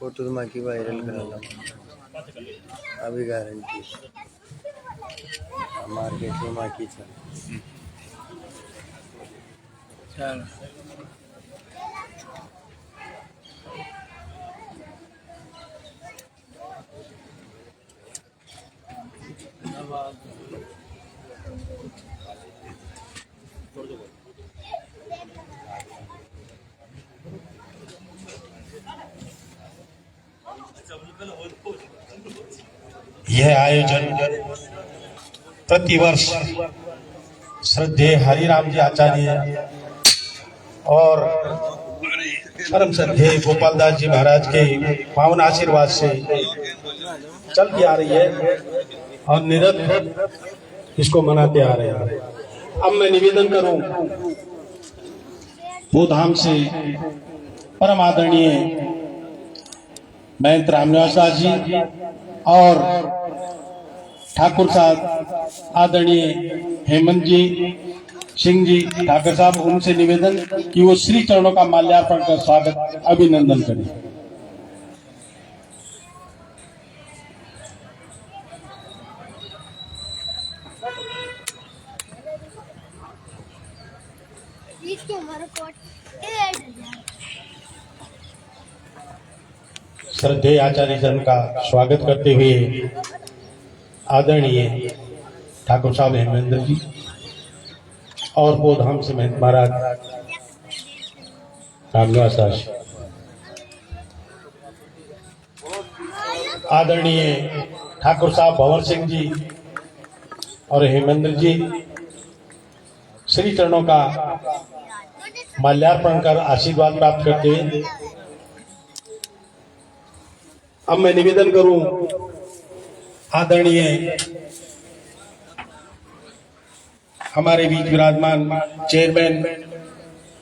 Photo तो की viral कराना अभी गारंटी मार्केट में माँ की चल यह आयोजन प्रतिवर्ष श्रद्धेय हरिराम जी आचार्य और परम श्रद्धेय गोपालदास जी महाराज के पावन आशीर्वाद से चलती आ रही है और निरंतर इसको मनाते आ रहे हैं। अब मैं निवेदन करूं वो धाम से परम आदरणीय महंत रामनिवास दास जी और ठाकुर साहब आदरणीय हेमंत जी सिंह जी ठाकुर साहब, उनसे निवेदन कि वो श्री चरणों का माल्यार्पण कर स्वागत अभिनंदन करें। श्रद्धेय आचार्य जन का स्वागत करते हुए आदरणीय ठाकुर साहब हेमेंद्र जी और बोधाम से महंत महाराज रामनिवास दास, आदरणीय ठाकुर साहब भंवर सिंह जी और हेमेंद्र जी श्री चरणों का माल्यार्पण कर आशीर्वाद प्राप्त करते हुए अब मैं निवेदन करूं आदरणीय हमारे बीच विराजमान चेयरमैन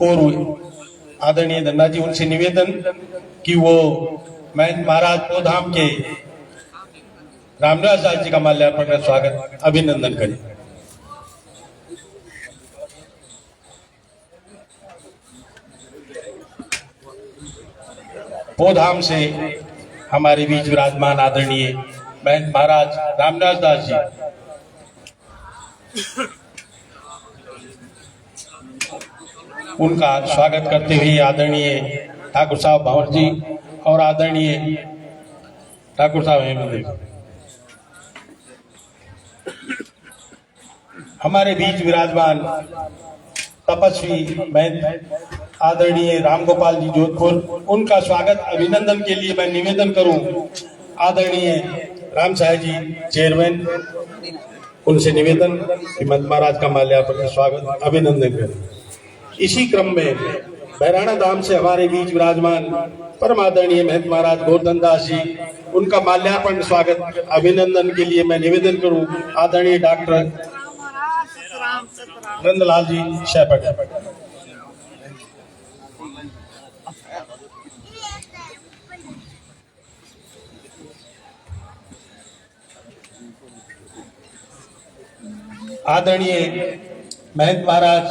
पूर्व आदरणीय धन्ना जी, उनसे निवेदन कि वो महंत महाराज बोधाम के रामनिवास दास जी का माल्यार्पण का स्वागत अभिनंदन करें। बोधाम से हमारे बीच विराजमान आदरणीय महंत महाराज रामनिवास दास जी, उनका स्वागत करते हुए आदरणीय ठाकुर साहब भंवर जी और आदरणीय ठाकुर साहब हेमंत, हमारे बीच विराजमान तपस्वी महंत आदरणीय राम गोपाल जी जोधपुर, उनका स्वागत अभिनंदन के लिए मैं निवेदन करूं आदरणीय राम साहब जी चेयरमैन, उनसे निवेदन कि महंत महाराज का माल्यार्पण का स्वागत अभिनंदन करें। इसी क्रम में बहराणा धाम से हमारे बीच विराजमान परम आदरणीय महंत महाराज गोवर्धन दास जी, उनका माल्यार्पण स्वागत अभिनंदन के लिए मैं निवेदन करूं आदरणीय डॉक्टर नंदलाल जी शहपट। आदरणीय महंत महाराज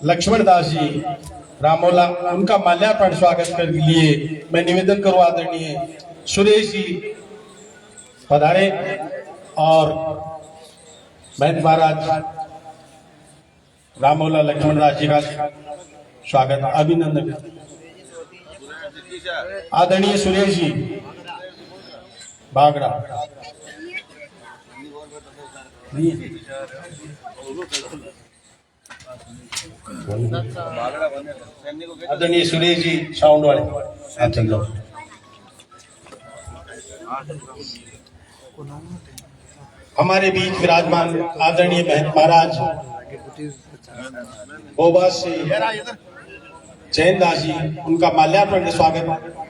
लक्ष्मण दास जी रामोला, उनका माल्यार्पण स्वागत के लिए मैं निवेदन करूं आदरणीय सुरेश जी पधारे और महंत महाराज रामोला लक्ष्मण दास जी का स्वागत अभिनंदन। आदरणीय सुरेश जी बागड़ा, आदरणीय सुरेश जी साउंड वाले हमारे बीच विराजमान आदरणीय महंत महाराज बोबा से जैन दास जी, उनका माल्यार्पण स्वागत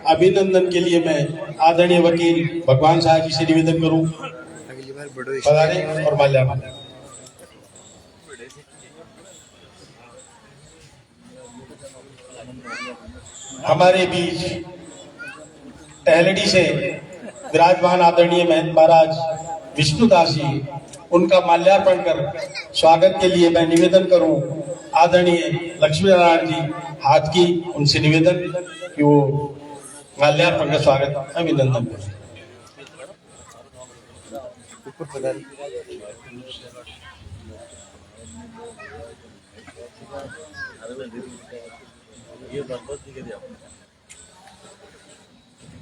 अभिनंदन के लिए मैं आदरणीय वकील भगवान साहब जी से निवेदन करूं पधारे और माल्यार्पण। हमारे बीच टहलड़ी से विराजमान आदरणीय महंत महाराज विष्णुदास जी, उनका माल्यार्पण कर स्वागत के लिए मैं निवेदन करूं आदरणीय लक्ष्मी नारायण जी हाथ की, उनसे निवेदन कि वो माल्यार्पण का स्वागत अभिनंदन करें।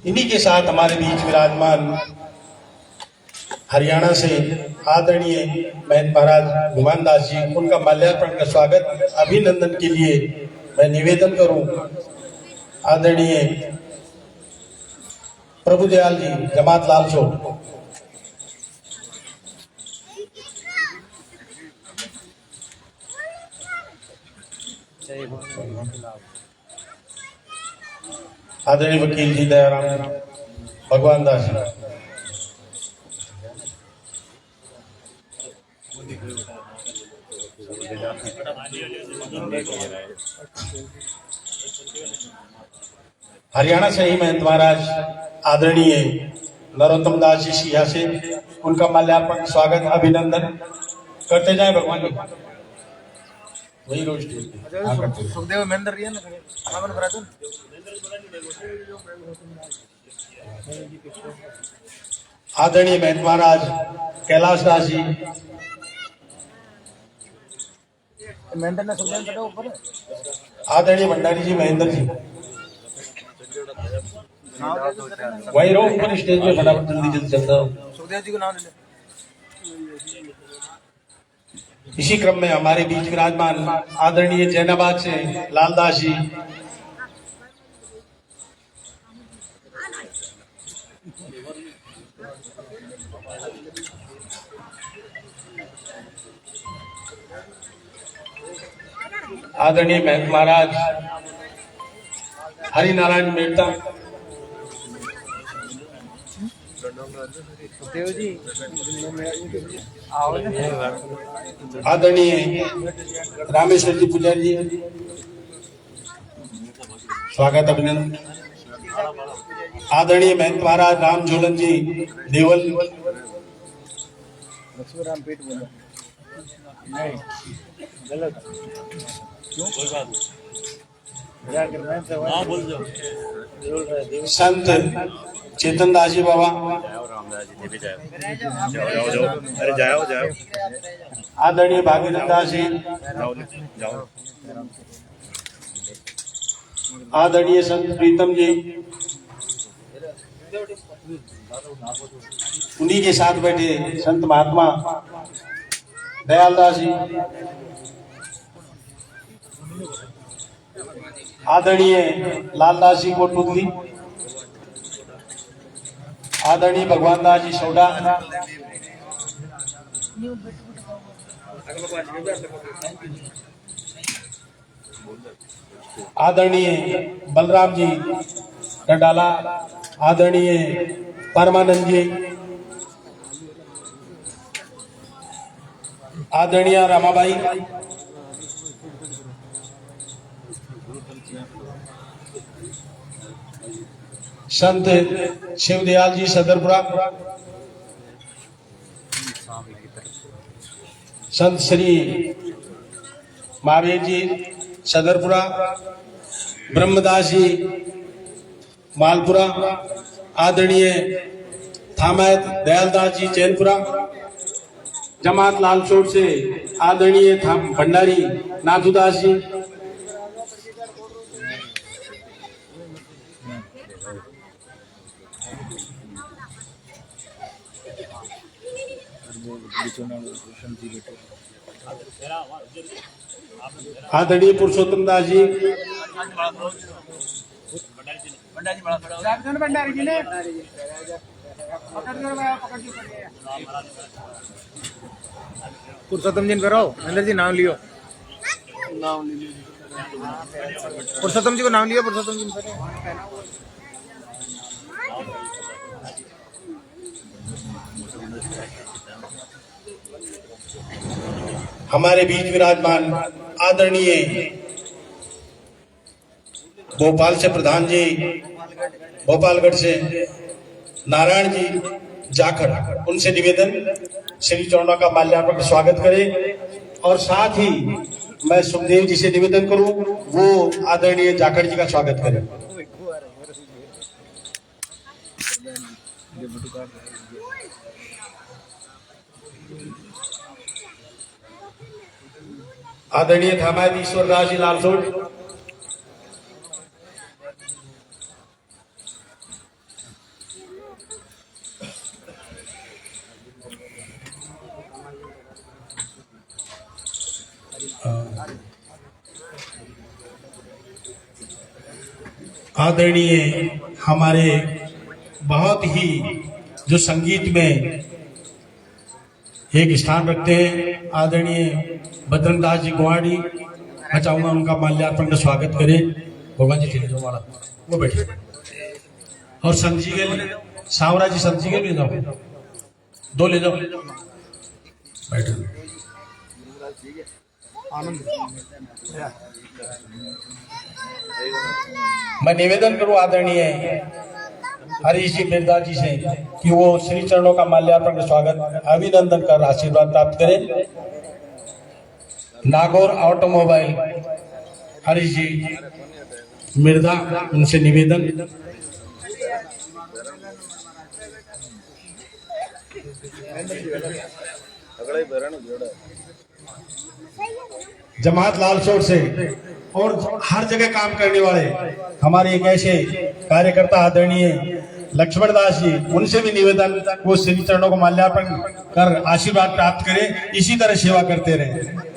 इन्हीं के साथ हमारे बीच विराजमान हरियाणा से आदरणीय महंत महाराज गुमान दास जी, उनका माल्यार्पण का स्वागत अभिनंदन के लिए मैं निवेदन करूं आदरणीय प्रभुदयाल जी जमात लालसोट। आदरणीय वकील जी दयाराम भगवान दास जी। हरियाणा से ही महंत महाराज आदरणीय नरोत्तम दास जी सिया से, उनका माल्यार्पण स्वागत अभिनंदन करते जाए भगवान जी। वही रोज सुखदेव महेंद्र रही है ना आदरणीय महंत महाराज कैलाश दास जी। महेंद्र ने सुखदेव ऊपर आदरणीय भंडारी जी महेंद्र जी वही रहो ऊपर स्टेज पे, फटाफट जल्दी जल्दी चलता हूँ। सुखदेव जी को नाम ले। इसी क्रम में हमारे बीच विराजमान आदरणीय जैनाबाद से लालदास जी, आदरणीय महंत महाराज हरिनारायण मेहता, सुखदेव जी आदरणीय रामेश्वर जी पुजारी जी, स्वागत अभिनंदन। आदरणीय महंत महाराज राम झोलन जी देवल। लक्ष्मी राम पेट बोला नहीं गलत क्यों कोई बात नहीं हाँ बोल जाओ। संत चेतन दास जी बाबा। जाओ अरे जाओ आदरणीय भागीरथ दास जी। जाओ। आदरणीय संत प्रीतम जी, उन्हीं के साथ बैठे संत महात्मा दयाल दास जी। आदरणीय लालदास जी कोटपुतली, आदरणीय भगवान दास जी सोडा, आदरणीय बलराम जी डडाला, आदरणीय परमानंद जी, आदरणीय रामाबाई, संत शिवदयाल जी सदरपुरा, संत श्री महावीर जी सदरपुरा, ब्रह्मदास जी मालपुरा, आदरणीय थामत दयालदास जी चैनपुरा, जमात लालसोट से आदरणीय भंडारी नाथुदास जी, आदरणीय पुरुषोत्तम दास जी, भंडारी जी ने पुरुषोत्तम जी करो। महेंद्र जी नाम लियो, पुरुषोत्तम जी को नाम लियो। पुरुषोत्तम जी हमारे बीच विराजमान आदरणीय भोपाल से प्रधान जी, भोपालगढ़ से नारायण जी जाखड़, उनसे निवेदन श्री चौड़ा का माल्यार्पण स्वागत करें और साथ ही मैं सुखदेव जी से निवेदन करूं वो आदरणीय जाखड़ जी का स्वागत करें। आदरणीय थामायत ईश्वरदास जी लालसोट, आदरणीय हमारे बहुत ही जो संगीत में एक स्थान रखते हैं आदरणीय बजरंग दास जी गुवाड़ी, मैं चाहूंगा उनका माल्यार्पण का स्वागत करें। भगवान जी ठीक वाला वो बैठे और संत जी के लिए सावरा जी संत जी के लिए जाओ, दो ले जाओ बैठे। मैं निवेदन करूं आदरणीय हरीश जी बिरदास जी से कि वो श्री चरणों का माल्यार्पण का स्वागत अभिनंदन कर आशीर्वाद प्राप्त करें। नागौर ऑटोमोबाइल हरीश जी मिर्दा, उनसे निवेदन। जमात लालसोट से और हर जगह काम करने वाले हमारे एक ऐसे कार्यकर्ता आदरणीय लक्ष्मण दास जी, उनसे भी निवेदन वो श्री चरणों को माल्यार्पण कर आशीर्वाद प्राप्त करें, इसी तरह सेवा करते रहे।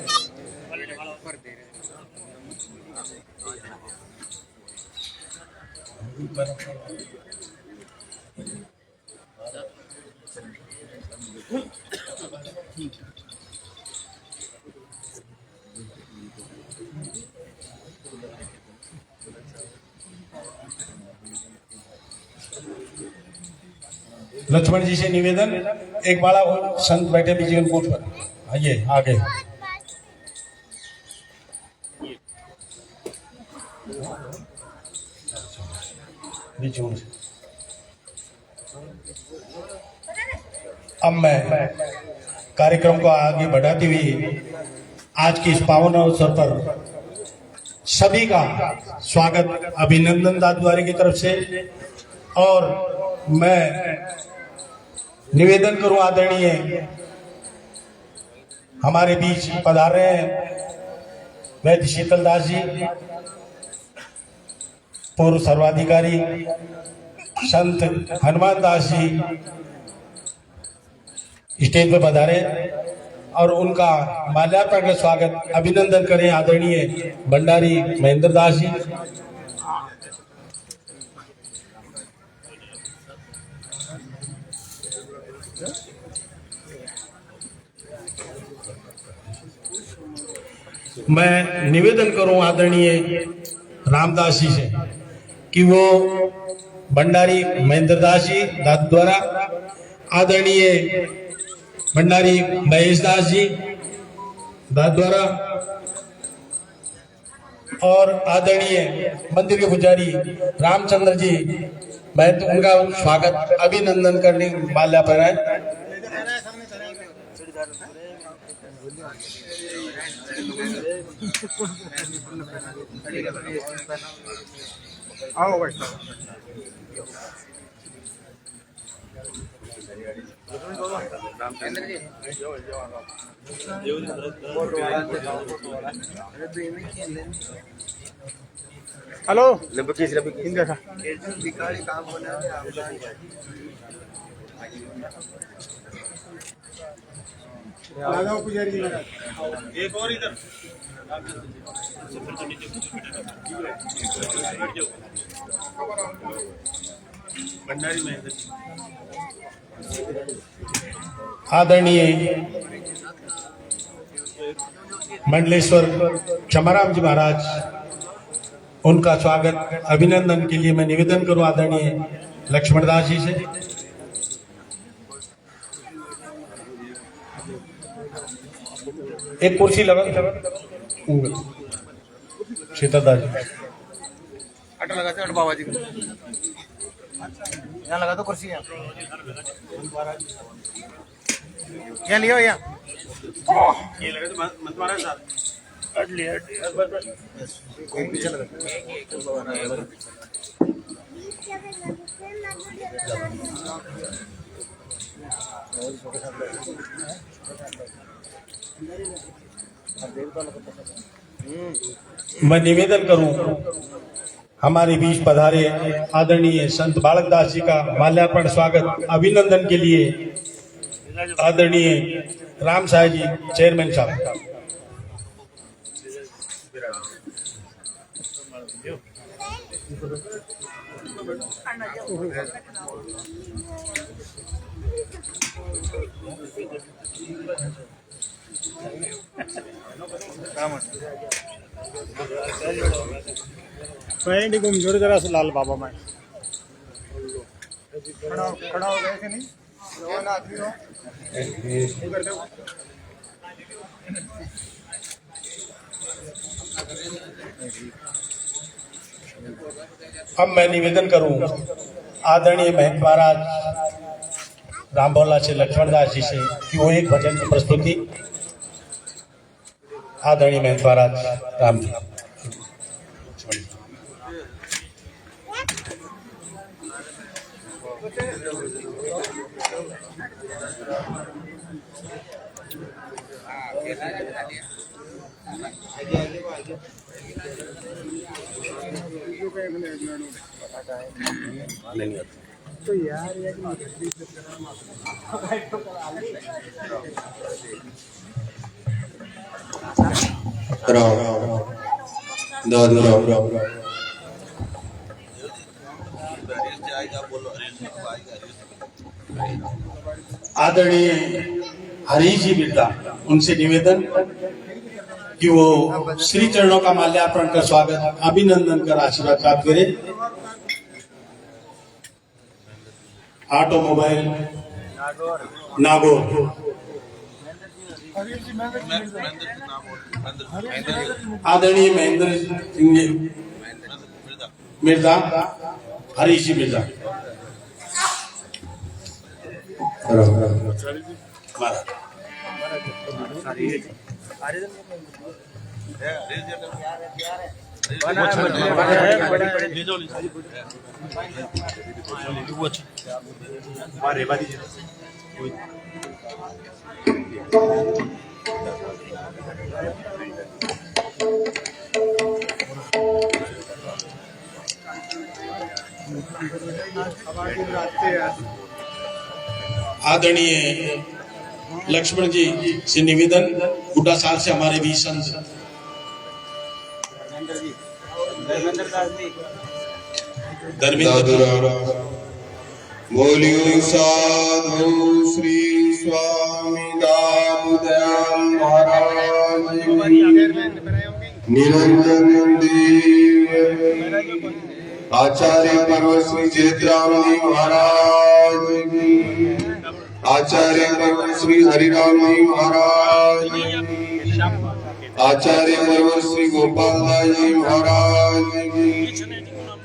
लक्ष्मण जी से निवेदन, एक बड़ा संत बैठे बीजे कोट पर, आइए आगे। अब मैं कार्यक्रम को आगे बढ़ाते हुए आज के इस पावन अवसर पर सभी का स्वागत अभिनंदन दादद्वारे की तरफ से, और मैं निवेदन करूं आदरणीय हमारे बीच पधार रहे हैं वैद्य शीतल दास जी, पूर्व सर्वाधिकारी संत हनुमान दास जी स्टेज पर पधारे और उनका माल्यार्पण का स्वागत अभिनंदन करें आदरणीय भंडारी महेंद्र दास जी। मैं निवेदन करूं आदरणीय रामदास जी से कि वो भंडारी महेंद्र दास जी द्वारा, आदरणीय भंडारी महेश दास जी द्वारा और आदरणीय मंदिर के पुजारी रामचंद्र जी, मैं तो उनका स्वागत अभिनंदन करने माल्यार्पण है। आओ भाई। हेलो इनका पुजारी जी एक और इधर भंडारी महेंद्र आदरणीय मंडलेश्वर क्षमाराम जी महाराज, उनका स्वागत अभिनंदन के लिए मैं निवेदन करूं आदरणीय लक्ष्मण दास जी से। एक कुर्सी लगा सीतादास जी, अट लगा अट बाबा जी को यहाँ लगा दो कुर्सी, यहाँ लियो यहाँ ये लगे तो मत मारा साहब। काट लिया मैं निवेदन करूं, हमारे बीच पधारे आदरणीय संत बालकदास जी का माल्यार्पण स्वागत अभिनंदन के लिए आदरणीय राम साहब जी चेयरमैन साहब। पैंट गुम जोड़ करा से लाल बाबा मैं खड़ा हो गए कि नहीं अब मैं निवेदन करूं आदरणीय महंत महाराज रामभोला से लक्ष्मणदास जी से कि वो एक भजन की प्रस्तुति। आदरणीय महंत महाराज राम जी। तो यार आदरणीय हरीश जी बिरला, उनसे निवेदन कि वो श्री चरणों का माल्यार्पण कर स्वागत अभिनंदन कर आशीर्वाद प्राप्त करें। ऑटोमोबाइल नागौर। आदरणीय महेंद्र सिंह जी मिर्जा, हरीश जी मिर्जा। आदरणीय लक्ष्मण जी से निवेदन, बुढ़ा साल से हमारे भी संत धर्मेंद्र बोलियो साधु श्री स्वामी दामोदर महाराज निरंजन देव आचार्य पर्व श्री चेतराम जी महाराज की, आचार्य पर्व श्री हरिराम जी महाराज की, आचार्य पर्व श्री गोपाल दास जी महाराज की,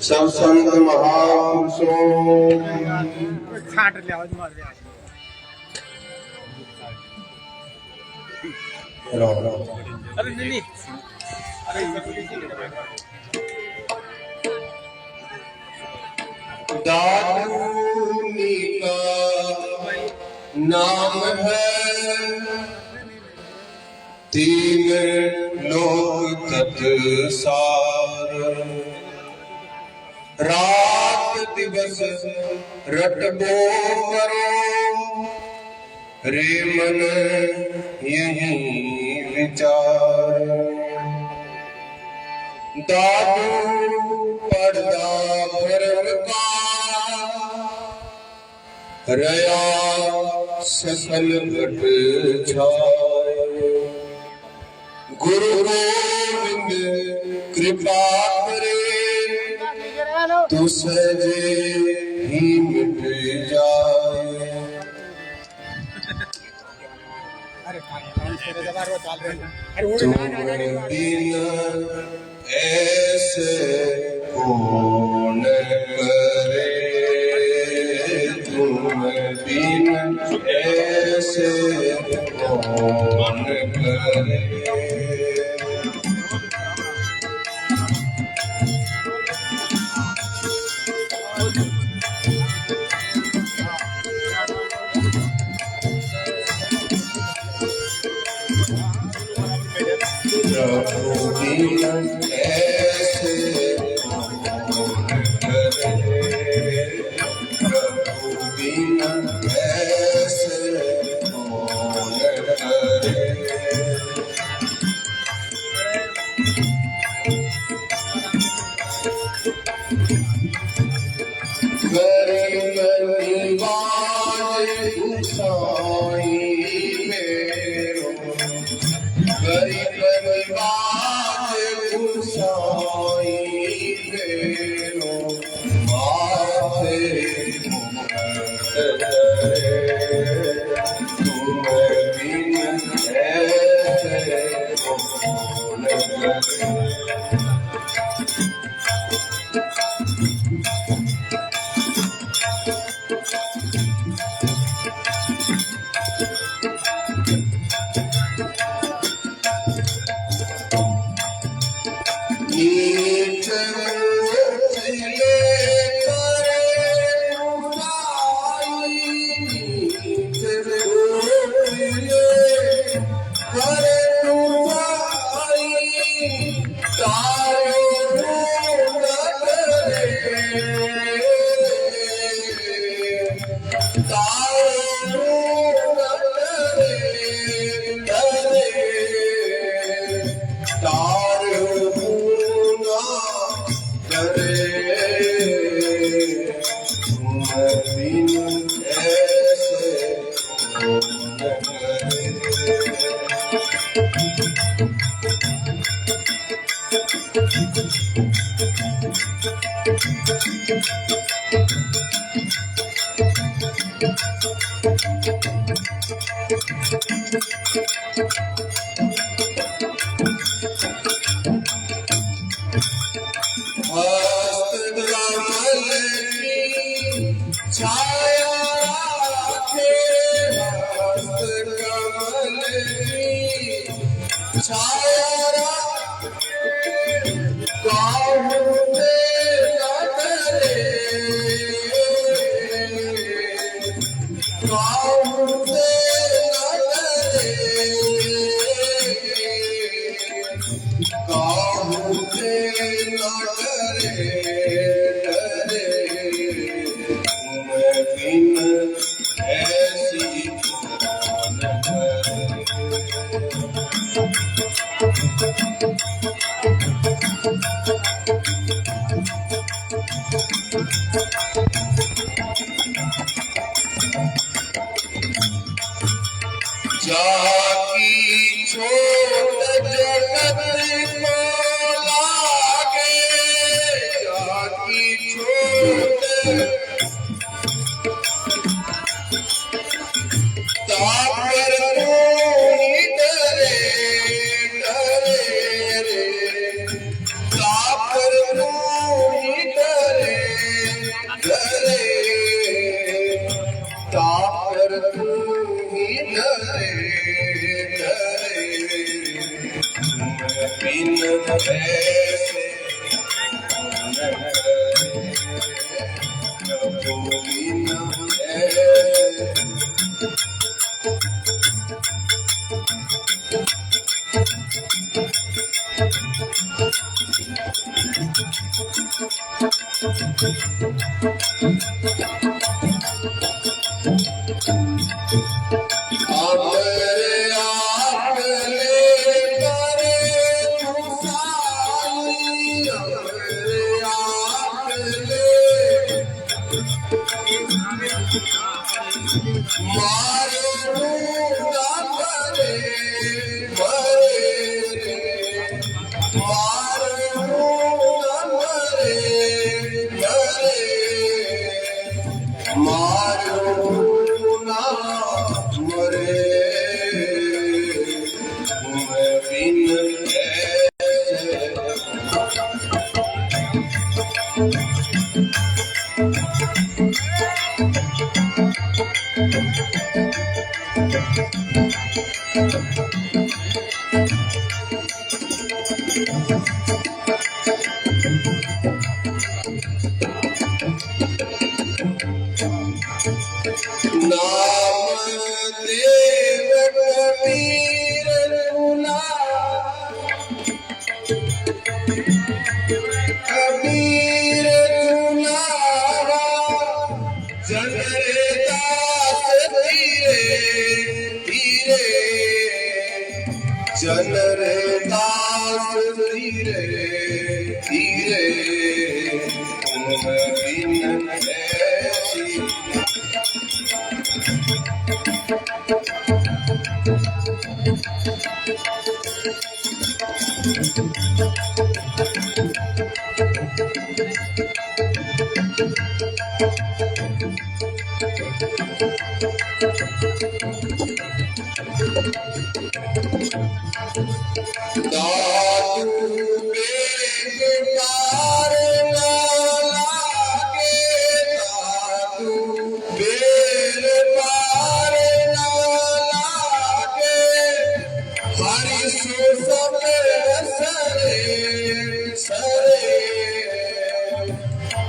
सब संत महापुरुषों दादूनी का नाम है, तीन लोक तत्सार, रात दिवस रटबो करो, रे मन यही विचार। दादू पर्दा भरम का रया सकल घट छाय, गुरु गोविंद कृपा करे, तू सहजे ही मिट जाए। तुम बिन ऐसे कौन करे, तुम बिन ऐसे कौन करे। मीठ मोतिले करे उपाई मीठ मोतिले करे उपाई तारो ढूंढ करे तारो ढूंढ करे तारो ढूंढ करे बिन ऐसे कौन करे। हस्त कमल की छाया राखे हस्त कमल की छाया राखे काहू से न डरे काहू से न डरे काहू से न डरे डरे मैं बिन ऐसी कौन करे। जाकी छोट जगत को लागे जाकी छोट तापर कोई डरे डरे रे तापर कोई डरे डरे तापर कोई डरे डरे बिन ऐसे कौन करे। प्रभु बिन ऐसे अमरे आकले करे तुसाई अमरे आकले मारो ढूंढा करे मरे रे मारो ढूंढा मरे मरे मारो ढूंढा मरे मैं बिन ऐसे नाम देव कबीर सुना कबीर सुनावा जन रे दास धीरे धीरे जन रे दास धीरे धीरे तुम बिन ऐसी दादू बेकार ना लागे दादू बेकार ना लागे हरि सो सब सरे सरे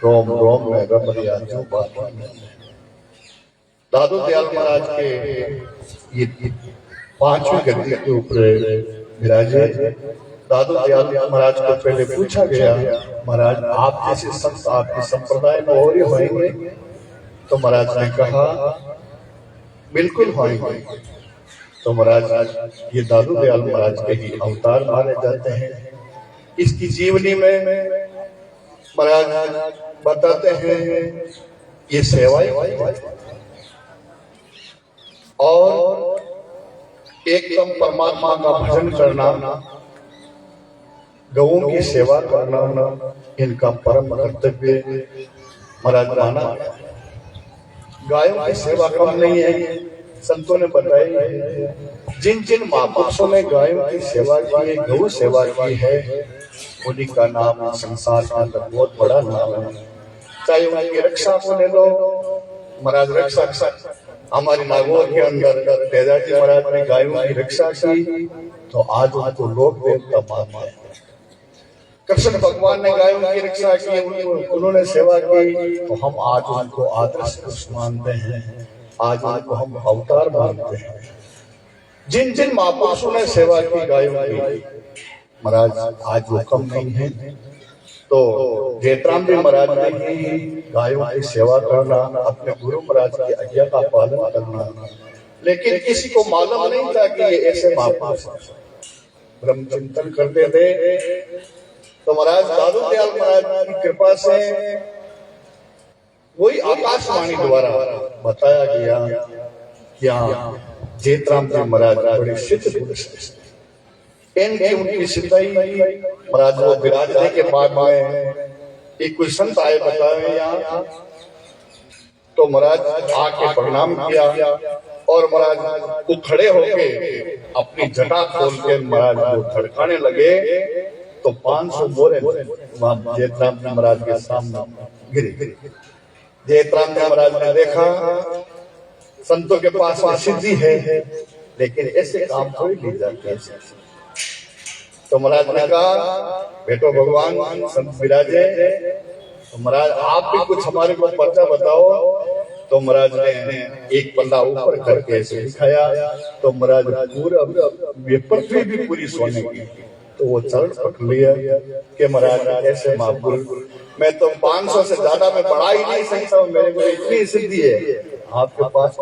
रोम रोम में रम रिया जो बात दादू दयाल महाराज के ये 5वीं गद्दी के ऊपर विराजे। दादू दयाल महाराज को पहले पूछा गया, महाराज आप जैसे संत आपके संप्रदाय में और ही होंगे? तो महाराज ने कहा बिल्कुल होंगे। तो महाराज ये दादू दयाल महाराज के ही अवतार माने जाते हैं। इसकी जीवनी में महाराज बताते हैं ये सेवाएं और एकदम परमात्मा का भजन करना, गौओं की सेवा करना इनका परम कर्तव्य महाराज माना। गायों की सेवा कम नहीं है, संतों ने बताई है। जिन जिन महापुरुषों ने गायों की सेवा की है, गौ सेवा की है, उन्हीं का नाम संसार के अंदर बहुत बड़ा नाम है। चाहे उनकी रक्षा को ले लो, महाराज रक्षा हमारे नागौर के अंदर तेजाजी महाराज ने गायों की रक्षा की तो आज उनको लोक देवता मानते हैं। कृष्ण भगवान ने गायों की रक्षा की, उन्होंने सेवा की तो हम आज उनको आदर्श पुरुष मानते हैं, आज उनको हम अवतार मानते हैं। जिन जिन महापुरुषों ने सेवा की गायों की, महाराज आज वो कम नहीं है। तो जेतराम जी महाराज ने ही गायों की सेवा करना, अपने गुरु महाराज की आज्ञा का पालन करना, लेकिन किसी को मालूम नहीं था कि ये ऐसे महापुरुष ब्रह्म चिंतन करते थे। तो महाराज दादू दयाल महाराज की कृपा से वही आकाशवाणी द्वारा बताया गया कि जेतराम जी महाराज बड़े सिद्ध पुरुष इनकी उनकी सिद्धाई महाराज वो विराजने के बाद में एक कोई संत आए बताए यहाँ, तो महाराज आके प्रणाम किया और महाराज वो खड़े होके अपनी जटा खोल के महाराज वो धड़काने लगे तो 500 मोरे वहां जेतराम जी महाराज के सामने गिरे। जेतराम जी महाराज ने देखा संतों के पास सिद्धि है, लेकिन ऐसे काम थोड़ी ली जाती है। तो महाराज ने कहा बेटो भगवान संत विराजे, तो महाराज आप भी कुछ हमारे को पर्चा बताओ। तो महाराज ने एक पल्ला ऊपर करके ऐसे दिखाया तो महाराज पूरा पृथ्वी भी पूरी सोने की। तो वो चरण पकड़ लिया कि महाराज ऐसे महापुरुष, मैं तो 500 से ज्यादा में बढ़ा ही नहीं सकता हूँ, मेरे को इतनी सिद्धि है, आपके पास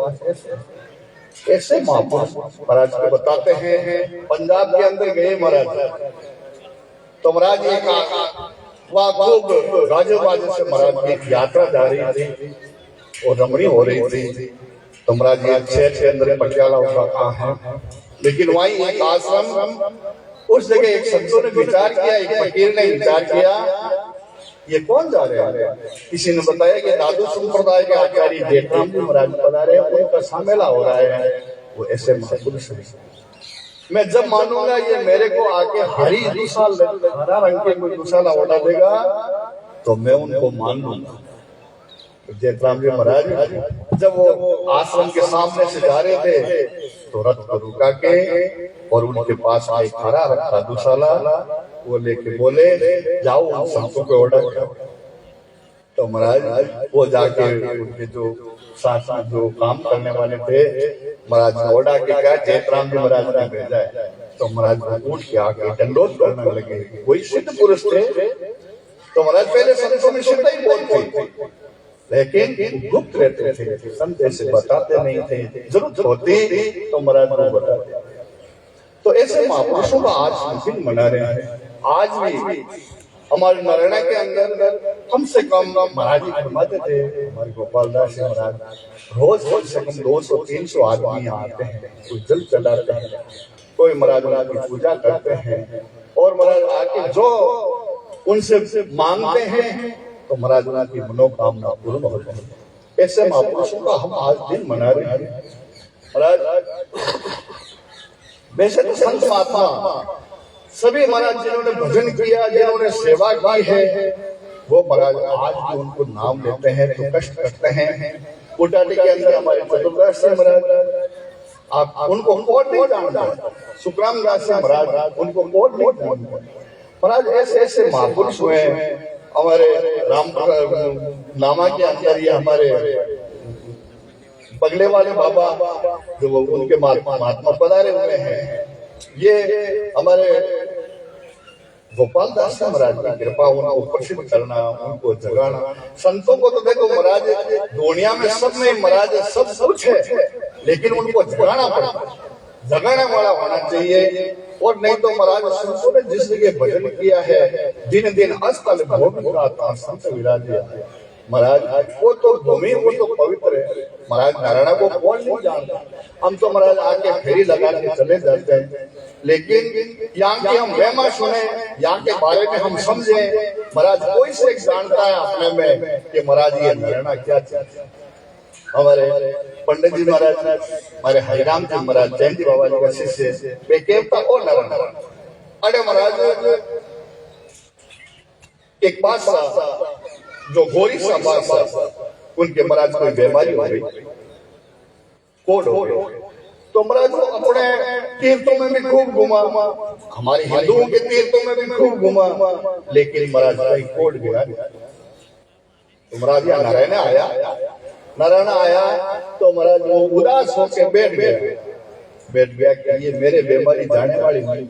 ऐसे महापुरुष महाराज को बताते हैं। पंजाब के अंदर गए महाराज, तो महाराज ये कहा वहाँ खूब गाजे बाजे से महाराज की यात्रा जा रही थी और रमणी हो रही थी। तो महाराज ये शहर के अंदर पटियाला उसका कहाँ है, लेकिन वहीं एक आश्रम उस जगह एक संतों ने विचार किया, एक फकीर ने विचार किया ये कौन जा रहे हैं। किसी ने बताया कि दादू संप्रदाय के आचार्य जेतराम जी महाराज बता रहे हैं, उनका सामेला हो रहा है। वो ऐसे महापुरुष है, मैं जब मानूंगा ये मेरे को आके हरी हरा रंग के कोई दुशाला उड़ा देगा तो मैं उनको मान लूंगा। जेतराम जी महाराज जब वो आश्रम के सामने से जा रहे थे तो रथ को रुका के और उनके पास एक हरा रखा दुशाला वो लेके बोले जाओ उन संतों को ऑर्डर करो। तो महाराज वो जाके उनके जो साथ में जो काम करने वाले थे महाराज ने ऑर्डर के कहा जेतराम जी महाराज ने भेजा है। तो महाराज उठ के आके दंडोत करने लगे, वही सिद्ध पुरुष थे। तो महाराज पहले संतों में सिद्ध ही बोलते थे, लेकिन गुप्त रहते थे, संत ऐसे बताते नहीं थे, जरूरत होती तो महाराज को बताते। तो ऐसे महापुरुषों का आज दिन मना रहे हैं। आज भी हमारे नारायण के अंदर कम से कम महाराज जी फरमाते थे, हमारे गोपाल दास जी महाराज रोज कम से कम 200-300 आदमी यहाँ आते हैं, कोई जल चढ़ाते हैं, कोई महाराज की पूजा करते हैं और महाराज आके जो उनसे मांगते हैं तो महाराज की मनोकामना पूर्ण होती है। ऐसे महापुरुषों का हम आज दिन मना रहे हैं। महाराज वैसे तो संत महात्मा सभी महाराज जिन्होंने भजन किया, जिन्होंने सेवा की है, वो महाराज आज भी उनको नाम लेते हैं तो कष्ट करते हैं। कोटाटी के अंदर हमारे चतुर्दास जी महाराज, आप उनको कोट नहीं जानते, सुखराम दास जी महाराज उनको कोट नहीं जानते। महाराज ऐसे ऐसे महापुरुष हुए हमारे राम नामा के अंदर ये हमारे बगले वाले बाबा जो उनके महात्मा पधारे हुए हैं, ये हमारे गोपाल दास महाराज की कृपा, उनको प्रसिद्ध करना, उनको जगाना। संतों को तो देखो महाराज दुनिया में सब में महाराज सब कुछ है, लेकिन उनको जगाना पड़ता है, जगाने वाला होना चाहिए। और नहीं तो महाराज संतों ने जिस जगह भजन किया है, दिन दिन अस्तल भूमि का संत विराजे महाराज, वो तो भूमि, वो तो पवित्र है महाराज। नारायण को कौन नहीं जानता, हम तो महाराज आके फेरी लगा के चले जाते हैं, लेकिन यहाँ के हम महिमा सुने, यहाँ के बारे में हम समझे महाराज। कोई से जानता है अपने में कि महाराज ये नारायण क्या चीज। हमारे पंडित जी महाराज, हमारे हरिराम जी महाराज, जयंती बाबा जी का शिष्य बेकेवता और नारायण। अरे महाराज एक बादशाह जो गोरी सा बादशाह, उनके महाराज कोई बीमारी हो गई, कोड हो गई, तो महाराज वो अपने तीर्थों में भी खूब घुमा, हमारे हिंदुओं के तीर्थों में भी खूब घुमा, लेकिन महाराज कहीं कोड गया। तो महाराज यहाँ नारायण आया, नारायण आया तो महाराज वो उदास होकर बैठ गया कि ये मेरे बीमारी जाने वाली नहीं।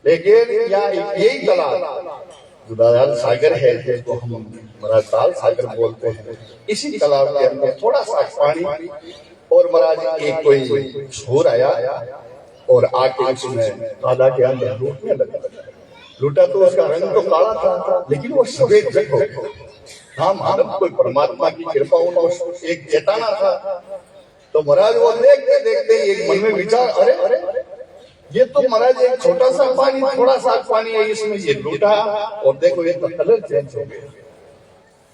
लेकिन यहाँ यही तालाब दयाल सागर है जिसको हम महाराज ताल सागर बोलते हैं, इसी तालाब के अंदर थोड़ा सा पानी, और महाराज एक कोई छोर आया और आके उसमें ताला के अंदर लूटने लगा। लूटा तो उसका रंग तो काला था, लेकिन वो सफेद देखो। हाँ मानव कोई परमात्मा की कृपा, उनको एक चेताना था। तो महाराज वो देखते देखते एक मन में विचार, अरे ये तो महाराज एक छोटा सा पानी, थोड़ा सा पानी है, इसमें ये लूटा और देखो ये तो कलर चेंज हो गया।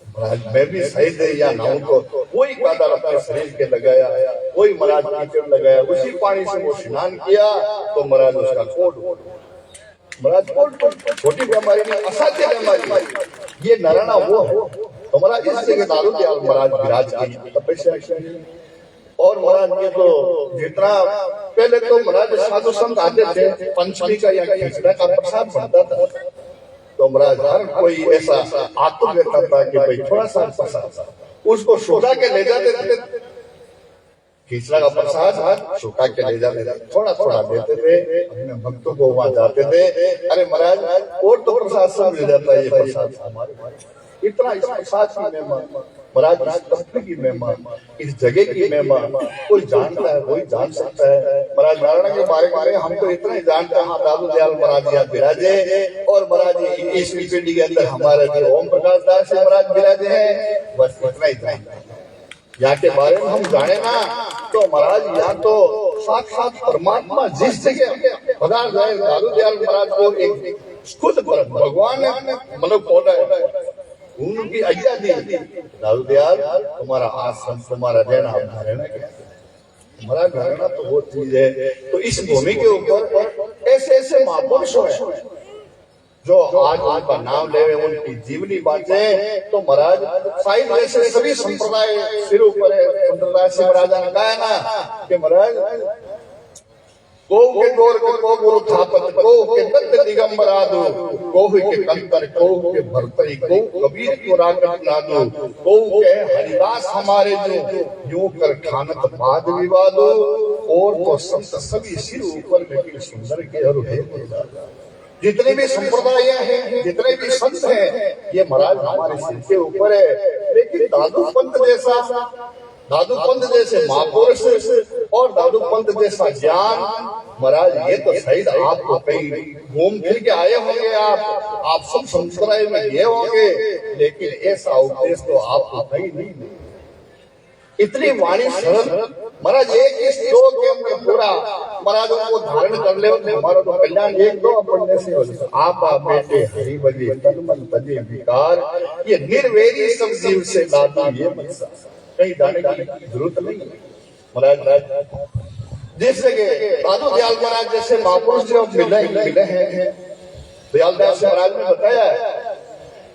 महाराज मैं भी सही दे या ना हूं, तो वही कादा अपने शरीर के लगाया, वही महाराज कीचड़ लगाया, उसी पानी से वो स्नान किया, तो महाराज उसका कोड, महाराज कोड छोटी बीमारी में असाध्य बीमारी, ये नारायण वो है। तो महाराज इस जगह दारू दयाल महाराज विराज की तपस्या की। और महाराज ये तो जितना पहले तो महाराज साधु संत आते थे, पंचमी का या खिचड़ा का प्रसाद बनता था, तो महाराज हर कोई ऐसा आतुर रहता था कि भाई थोड़ा सा प्रसाद उसको सुखा के ले जाते थे। खिचड़ा का प्रसाद सुखा के ले जाते थे, थोड़ा थोड़ा देते थे अपने भक्तों को, वहां जाते थे। अरे महाराज और तो प्रसाद सब मिल जाता है, ये प्रसाद हमारे इतना, इस प्रसाद की महिमा महाराज, इस तत्व की महिमा, इस जगह की महिमा कोई जानता है, कोई जान सकता है। महाराज नारायण के बारे में हम तो इतना ही जानते हैं, हाँ दादू दयाल महाराज यहाँ विराजे, और महाराज 21वीं पीढ़ी के अंदर हमारे जो ओम प्रकाश दास महाराज विराजे हैं, बस इतना ही यहाँ के बारे में हम जाने ना, तो महाराज यहाँ तो साक्षात परमात्मा जिस जगह पधार जाए, दादू दयाल महाराज को एक खुद भगवान ने मतलब खोला है, उनकी आज्ञा दी, दादू दयाल तुम्हारा आश्रम, तुम्हारा रहना रहना क्या, तुम्हारा रहना तो वो चीज है। तो इस भूमि के ऊपर ऐसे ऐसे महापुरुष हैं जो आज उनका नाम ले रहे, उनकी जीवनी बातें। तो महाराज साहिब जैसे सभी संप्रदाय सिर ऊपर है, संप्रदाय से महाराज ने कहा ना कि महाराज को के गौर को गुरु थापत, को के दत्त दिगंबरादो, को के कंतर, को के भरतरी, को कबीर को रागत नादो, को के हरिदास हमारे जो यूं कर खानत बाद विवादो। और तो संत सभी सिर ऊपर लेकिन सुंदर के और है, जितने भी संप्रदाय हैं, जितने भी संत हैं, ये महाराज हमारे सिर के ऊपर है। लेकिन दादू पंत जैसे महापुरुष और दादू पंत जैसा ज्ञान, महाराज ये तो सही आपको कहीं घूम फिर के आए होंगे, आप सब संप्रदाय में गए होंगे, लेकिन ऐसा उपदेश तो आपको कहीं नहीं। इतनी वाणी सरल महाराज, एक इस दो के अंदर पूरा महाराज को धारण कर ले, हमारा तो कल्याण एक दो पढ़ने से हो जाए। आप बेटे हरि बजे तन मन तजे विकार, ये निर्वेरी सब जीव से लादा, ये मत कहीं जाने की जरूरत नहीं महाराज। जिस जगह दादू दयाल महाराज जैसे महापुरुष जो मिले हैं, दयाल दास महाराज ने बताया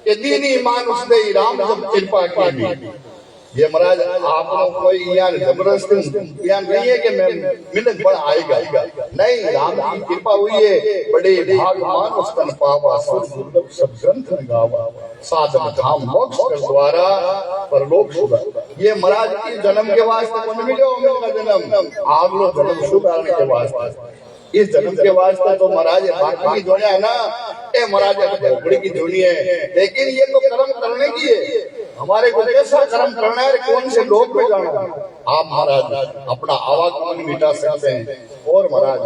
कि दीनी मानुष दे राम जब कृपा की, ये महाराज आप लोग कोई यहाँ जबरदस्ती यहाँ नहीं है कि मैं मिलत बड़ा आएगा, नहीं, राम की कृपा हुई है, बड़े भागवान स्तन पावा सुर दुर्लभ सब ग्रंथ गावा साधन धाम मोक्ष कर द्वारा परलोक सुधा। ये महाराज की जन्म के वास्ते कौन मिलो का जन्म, आप लोग जन्म सुधारने के वास्ते, इस जन्म के वास्ते तो महाराज भाग्य की दुनिया है ना, ये महाराज झोपड़ी की दुनिया है, लेकिन ये तो कर्म करने की है, हमारे को कैसा कर्म करना है, कौन से लोग में जाना है। आप महाराज अपना आवागमन मिटा सकते हैं, और महाराज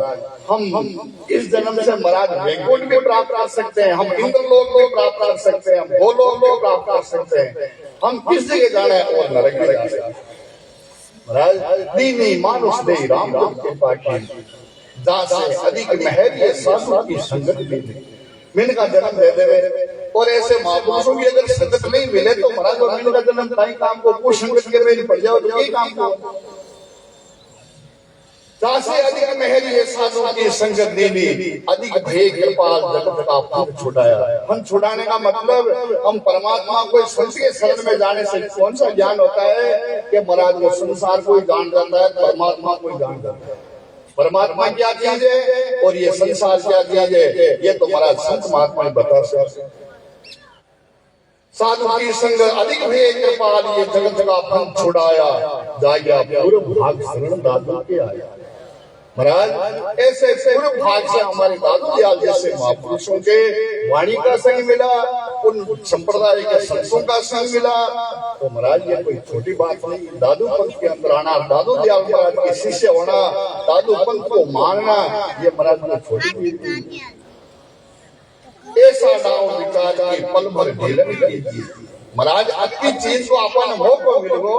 हम इस जन्म से महाराज वैकुंठ भी प्राप्त कर सकते हैं, हम इंद्रलोक भी प्राप्त कर सकते हैं, हम गोलोक भी प्राप्त कर सकते हैं, हम किस जगह जाना है और नरक में जा सकते हैं। महाराज दीनी मानुष दे राम की कृपा की, जहाँ से अधिक महर ये साधु की संगत मिले, मिल का जन्म दे देवे, और ऐसे महापुरुषों की अगर संगत नहीं मिले तो महाराज और मिल का जन्म ताई काम को कुछ संगत के में पड़ जाओ तो यही काम को, जहाँ से अधिक महर ये साधु की संगत देनी, अधिक भय कृपाल जगत का फंद छुड़ाया। फंद छुड़ाने का मतलब हम परमात्मा को संत के शरण में जाने से कौन सा ज्ञान होता है कि महाराज वो संसार को जान जाता है, परमात्मा को जान जाता है, परमात्मा क्या चीज है और ये संसार क्या चीज है, ये तो महाराज संत महात्मा बता सकते। साधु की संग अधिक भी कृपाल ये जगत का फंद छुड़ाया, जाया पूर्व भाग शरण दादू के आया। महाराज ऐसे पूर्व भाग से हमारे दादू दयाल जैसे महापुरुषों के वाणी का संग मिला, उन संप्रदाय के संतों का संग मिला, तो महाराज ये कोई छोटी बात नहीं। दादू पंथ के अंदर आना, दादू दयाल महाराज के शिष्य होना, दादू पंथ को मानना, ये महाराज को छोटी चीज नहीं। ऐसा नाव विचार की पल भर ढीलन कीजिए, महाराज अच्छी चीज को अपन हो को मिलो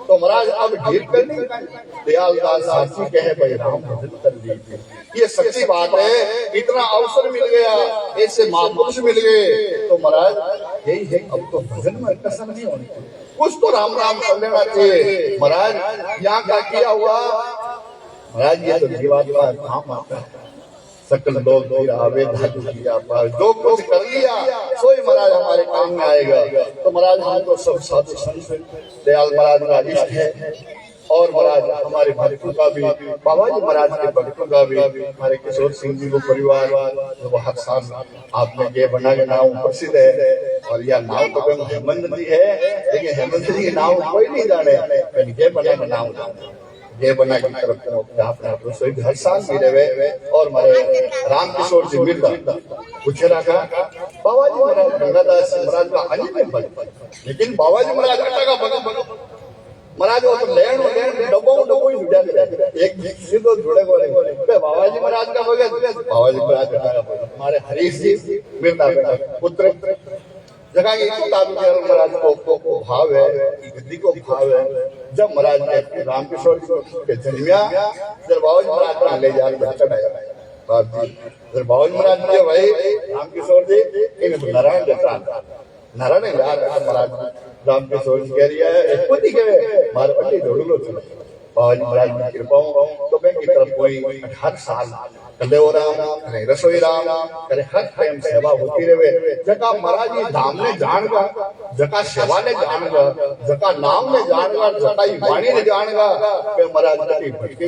तो महाराज अब ढील करनी, दयालदास साची कहे भाई राम भजन कर लीजिए, ये सच्ची बात है। इतना अवसर मिल गया, ऐसे महापुरुष मिल गए, तो महाराज यही है, अब तो भजन में कसर नहीं होनी, कुछ तो राम राम कर लेना चाहिए। महाराज यहाँ का किया हुआ, महाराज ये तो जीवात्मा काम आता है, सकल लोग आवे धातु किया पार, जो कुछ कर लिया सोई महाराज हमारे काम में आएगा। तो महाराज हम तो सब साधु संत दयाल महाराज का इष्ट है, और महाराज हमारे भक्तों का भी, बाबा जी महाराज के भक्तों का भी, हमारे किशोर सिंह जी को परिवार जो हर साल आपने ये बना के नाव प्रसिद्ध है, और यह नाव तो हेमंत जी है, लेकिन हेमंत जी की नाव कोई नहीं जाने, ये बना के नाव ये बना की तरफ हर साल मिले हुए। और हमारे राम किशोर जी मिर्जा पूछेरा का बाबा जी महाराज गंगादास महाराज का अन्य में बल, लेकिन बाबा जी महाराज अट्टा का बगा महाराज वो तो लैंड डब्बो ही जुड़ा एक सीधो जुड़े बोले बाबा जी महाराज का बगा, बाबा जी महाराज का बगा। हमारे हरीश जी मिर्जा पुत्र जगह ये तो दादू दयाल महाराज को भाव है, गद्दी को भाव है। जब महाराज ने रामकिशोर के जन्मिया, जब बाबा जी महाराज का ले जाकर चढ़ाया, जब बाबा जी महाराज के भाई रामकिशोर जी इन नारायण देता नारायण यार महाराज रामकिशोर जी कह रही है खुद ही कहे मारे पट्टी जोड़ लो चलो। बाबा जी महाराज की कृपा तो बैंक की तरफ कोई हर साल कलेव राम करे रसोई राम करे, हर टाइम सेवा होती रहे। जका महाराज जी धाम ने जानगा, जका सेवा ने जानगा, जका नाम ने जानगा, जका वाणी ने जानगा, वे महाराज कटी भटकी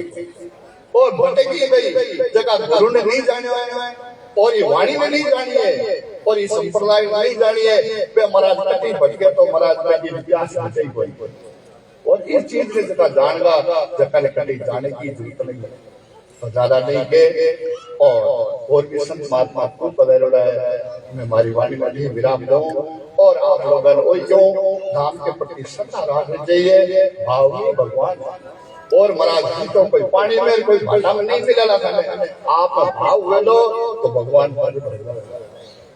और भटकी गई। जका गुरु ने नहीं जाने और ये वाणी में नहीं जानी है और ये संप्रदाय में नहीं जानी है, वे महाराज कटी भटके तो महाराज की इतिहास नहीं कोई। और इस चीज ने जका जानगा, जका ने कटी जाने की जरूरत नहीं है, तो ज्यादा नहीं के और भी संत महात्मा को पधारो है। मैं हमारी वाणी में भी विराम दूं, और आप लोगों क्यों धाम के प्रति श्रद्धा रखनी चाहिए, भाव में भगवान। और महाराज तो कोई पानी में कोई भाटा में नहीं मिला था, आप भाव हुए लो तो भगवान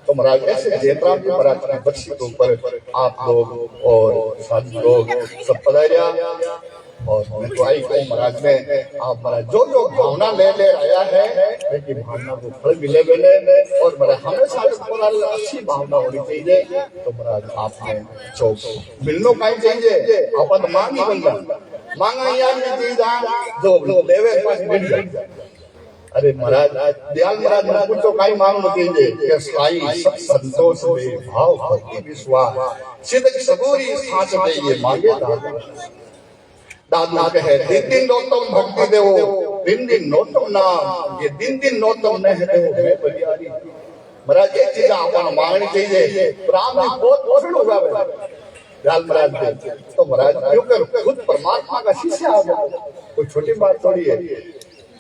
तो महाराज ऐसे जयराम जी महाराज की बच्ची के ऊपर आप लोग और साधु लोग सब पधारिया। और मितवाई को महाराज ने आप महाराज जो जो भावना ले आया है, लेकिन भावना को फल मिले मिले, और महाराज हमेशा अच्छी भावना होनी चाहिए। तो महाराज आपने चौक मिलनो का ही चाहिए, अपन मांगी बन मांगा यार चीज जो देवे पास मिल जाए। अरे महाराज दयाल महाराज ने पूछो कई मांग कीजिए कि साई सब संतोष में भाव भक्ति विश्वास सिद्ध सबूरी साच में ये मांगे दादू कहे दिन दिन नोतम भक्ति देवो दिन दिन नोतम नाम ये दिन दिन नोतम न है देवो मैं बलियारी महाराज ये चीज आपको मांगनी चाहिए राम जी बहुत पोषण होगा दयाल महाराज तो महाराज क्यों कर खुद परमात्मा का शिष्य आ गया कोई छोटी बात थोड़ी है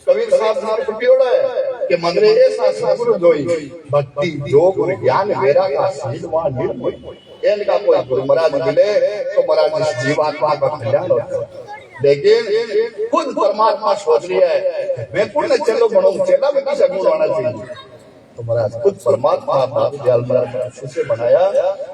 कबीर साहब ने छुट्टियोड़ा है कि मंगरे ऐसा सद्गुरु जोई भक्ति योग और ज्ञान मेरा का शीलवान निर्मोही इनका कोई गुरु महाराज मिले तो महाराज जीवात्मा का कल्याण होता है लेकिन खुद परमात्मा सोच लिया है मैं पुण्य चलो बनो चेला में किस गुण होना चाहिए तो महाराज खुद परमात्मा दयाल महाराज शिष्य बनाया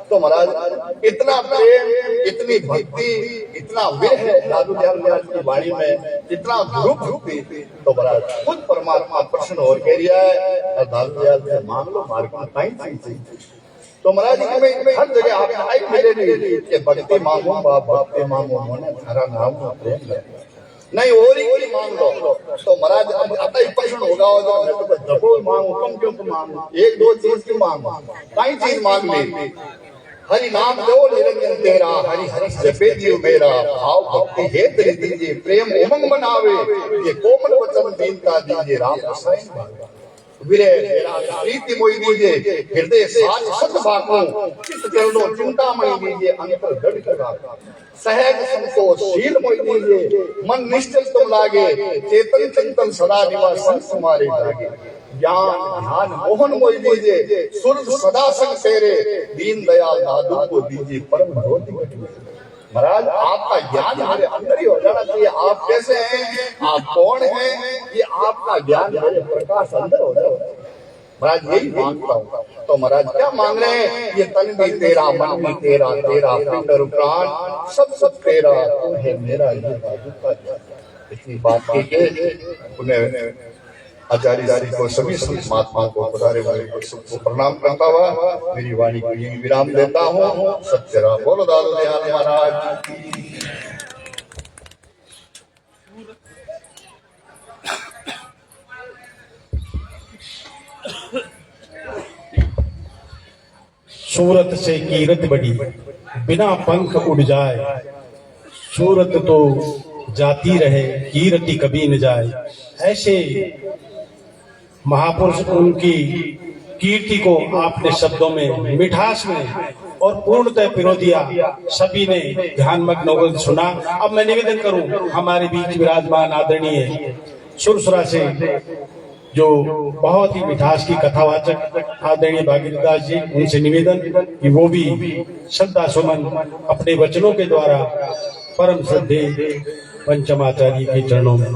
तो महाराज इतना प्रेम इतनी भक्ति इतना विरह है दादू दयाल महाराज की वाणी में इतना गुरु भक्ति तो महाराज खुद परमात्मा प्रश्न और कह रहा है दादू दयाल से मांग लो मार्ग में कहीं चाहिए तो महाराज में हर जगह आप आई मिलेगी कि भक्ति मांगो बाप भक्ति मांगो मोने थारा नाम का प्रेम है नहीं और ही मांग लो तो महाराज अब आता ही प्रश्न होगा तो डबल मांगो कम क्यों मांगो एक दो चीज की मांगो कई चीज मांग ली हरि नाम दो निरंजन तेरा हरि हरि जपे जीव मेरा भाव भक्ति हे तेरे दीजिए प्रेम उमंग बनावे ये कोमल वचन दीनता दीजिए राम रसायन विरह मेरा प्रीति मोई दीजिए हृदय साज सत बाको चित्त चरणों चिंतामणि दीजिए अंतर दृढ़ करा सहज संतोषशील मोई दीजिए मन निश्चल तुम लागे चेतन चिंतन सदा निवास तुम्हारे लागे ज्ञान ध्यान मोहन मोई दीजिए सुरत सदा संग तेरे दीन दयाल दादू को दीजिए परम ज्योति महाराज आपका ज्ञान मेरे अंदर ही हो जाना चाहिए आप कैसे हैं आप कौन हैं ये आपका ज्ञान मेरे प्रकाश अंदर हो जाए महाराज यही मांगता हूँ तो महाराज क्या मांग रहे हैं ये तन भी तेरा मन भी तेरा तेरा पिंड और प्राण सब तेरा तू है मेरा ये दादू का इतनी बात की उन्हें आचार्य जी को सभी संत महात्माओं को पधारे वाले को सबको प्रणाम करता हुआ मेरी वाणी को यही विराम देता हूँ सत्य राम बोलो दादू दयाल महाराज सूरत से कीरत बड़ी बिना पंख उड़ जाए सूरत तो जाती रहे कीरति कभी न जाए ऐसे महापुरुष उनकी कीर्ति को आपने शब्दों में मिठास में और पूर्णतः पिरो दिया सभी ने ध्यान मग्न होकर सुना। अब मैं निवेदन करूं हमारे बीच विराजमान आदरणीय सुरसुरा से जो बहुत ही मिठास की कथावाचक आदरणीय भागीरथ दास जी उनसे निवेदन कि वो भी श्रद्धा सुमन अपने वचनों के द्वारा परम श्रद्धे पंचमाचार्य के चरणों में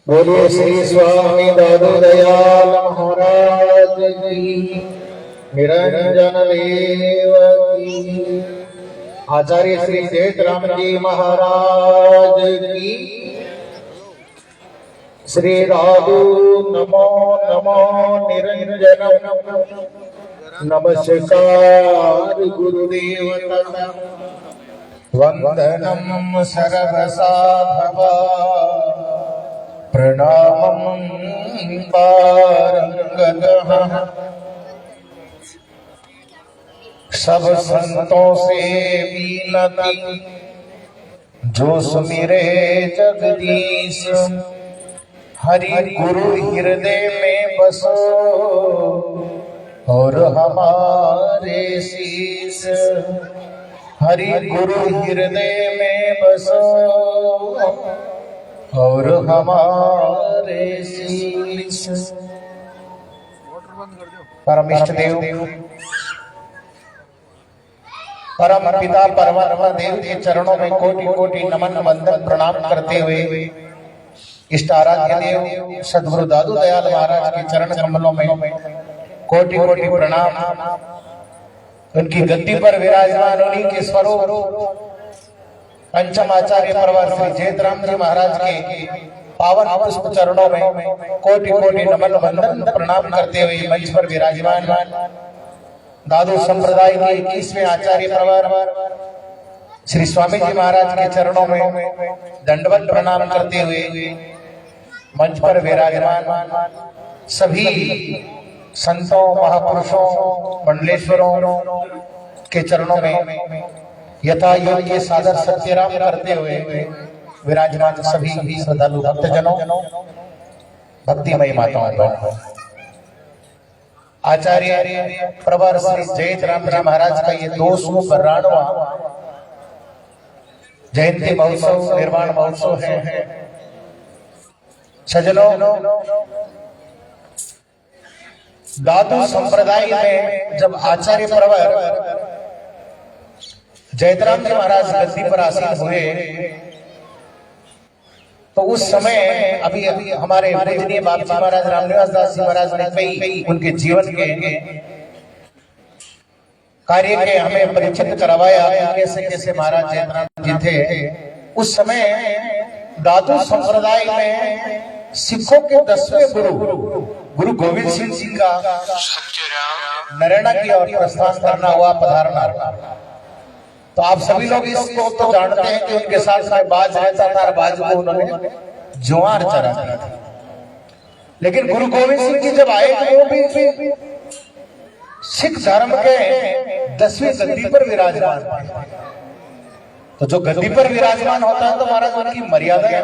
बोलिए श्री स्वामी दादू दयाल महाराज की निरंजन देव की आचार्य श्री सेठ राम जी महाराज की श्री दादू नमो नमो निरंजन नमस्कार गुरुदेव वंदनम सर्वसाधवा प्रणामं पारंगतः सब संतों से विनती जो सुमिरे जगदीश हरि गुरु हृदय में बसो और हमारे शीश हरि गुरु हृदय में बसो और हमारे शीश परम इष्ट देव परम पिता परमात्मा देव के चरणों में कोटि कोटि नमन वंदन प्रणाम करते हुए इष्ट आराध्य देव सद्गुरु दादू दयाल महाराज के चरण कमलों में कोटि कोटि प्रणाम। उनकी गद्दी पर विराजमान उन्हीं के स्वरूप पंचम आचार्य परवर श्री जयतराम जी महाराज के पावन पुष्प चरणों में कोटि कोटि नमन वंदन प्रणाम करते हुए मंच पर विराजमान दादू संप्रदाय के 21वें आचार्य परवर श्री स्वामी जी महाराज के चरणों में दंडवत प्रणाम करते हुए मंच पर विराजमान सभी संतों, महापुरुषों, मंडलेश्वरों के चरणों में यथा योग्य सादर सत्यराम करते हुए विराजमान सभी श्रद्धालु भक्तजनों, भक्तिमयी माताओं बहनों, आचार्य प्रवर श्री जयंत राम जी महाराज का ये 292वां जयंती महोत्सव, निर्वाण महोत्सव है। सज्जनों, दादू संप्रदाय में जब आचार्य प्रवर जयतराम जी महाराज गद्दी पर आसीन हुए तो उस समय अभी हमारे पूजनीय बाबू जी महाराज रामनिवास दास जी महाराज ने कई उनके जीवन के कार्य के हमें परिचित करवाया कि कैसे कैसे महाराज जयतराम जी थे। उस समय दादू संप्रदाय में सिखों के 10वें गुरु गोविंद सिंह जी का नरेना की और प्रस्थान करना हुआ, पधारना। तो आप सभी लोग इसको तो जानते हैं कि उनके साथ में बाज रहता था और बाज को उन्होंने जुआर चरा था। लेकिन गुरु गोविंद सिंह जी जब आए तो वो भी सिख धर्म के 10वीं गद्दी पर विराजमान। तो जो गद्दी पर विराजमान होता है तो महाराज उनकी मर्यादा है।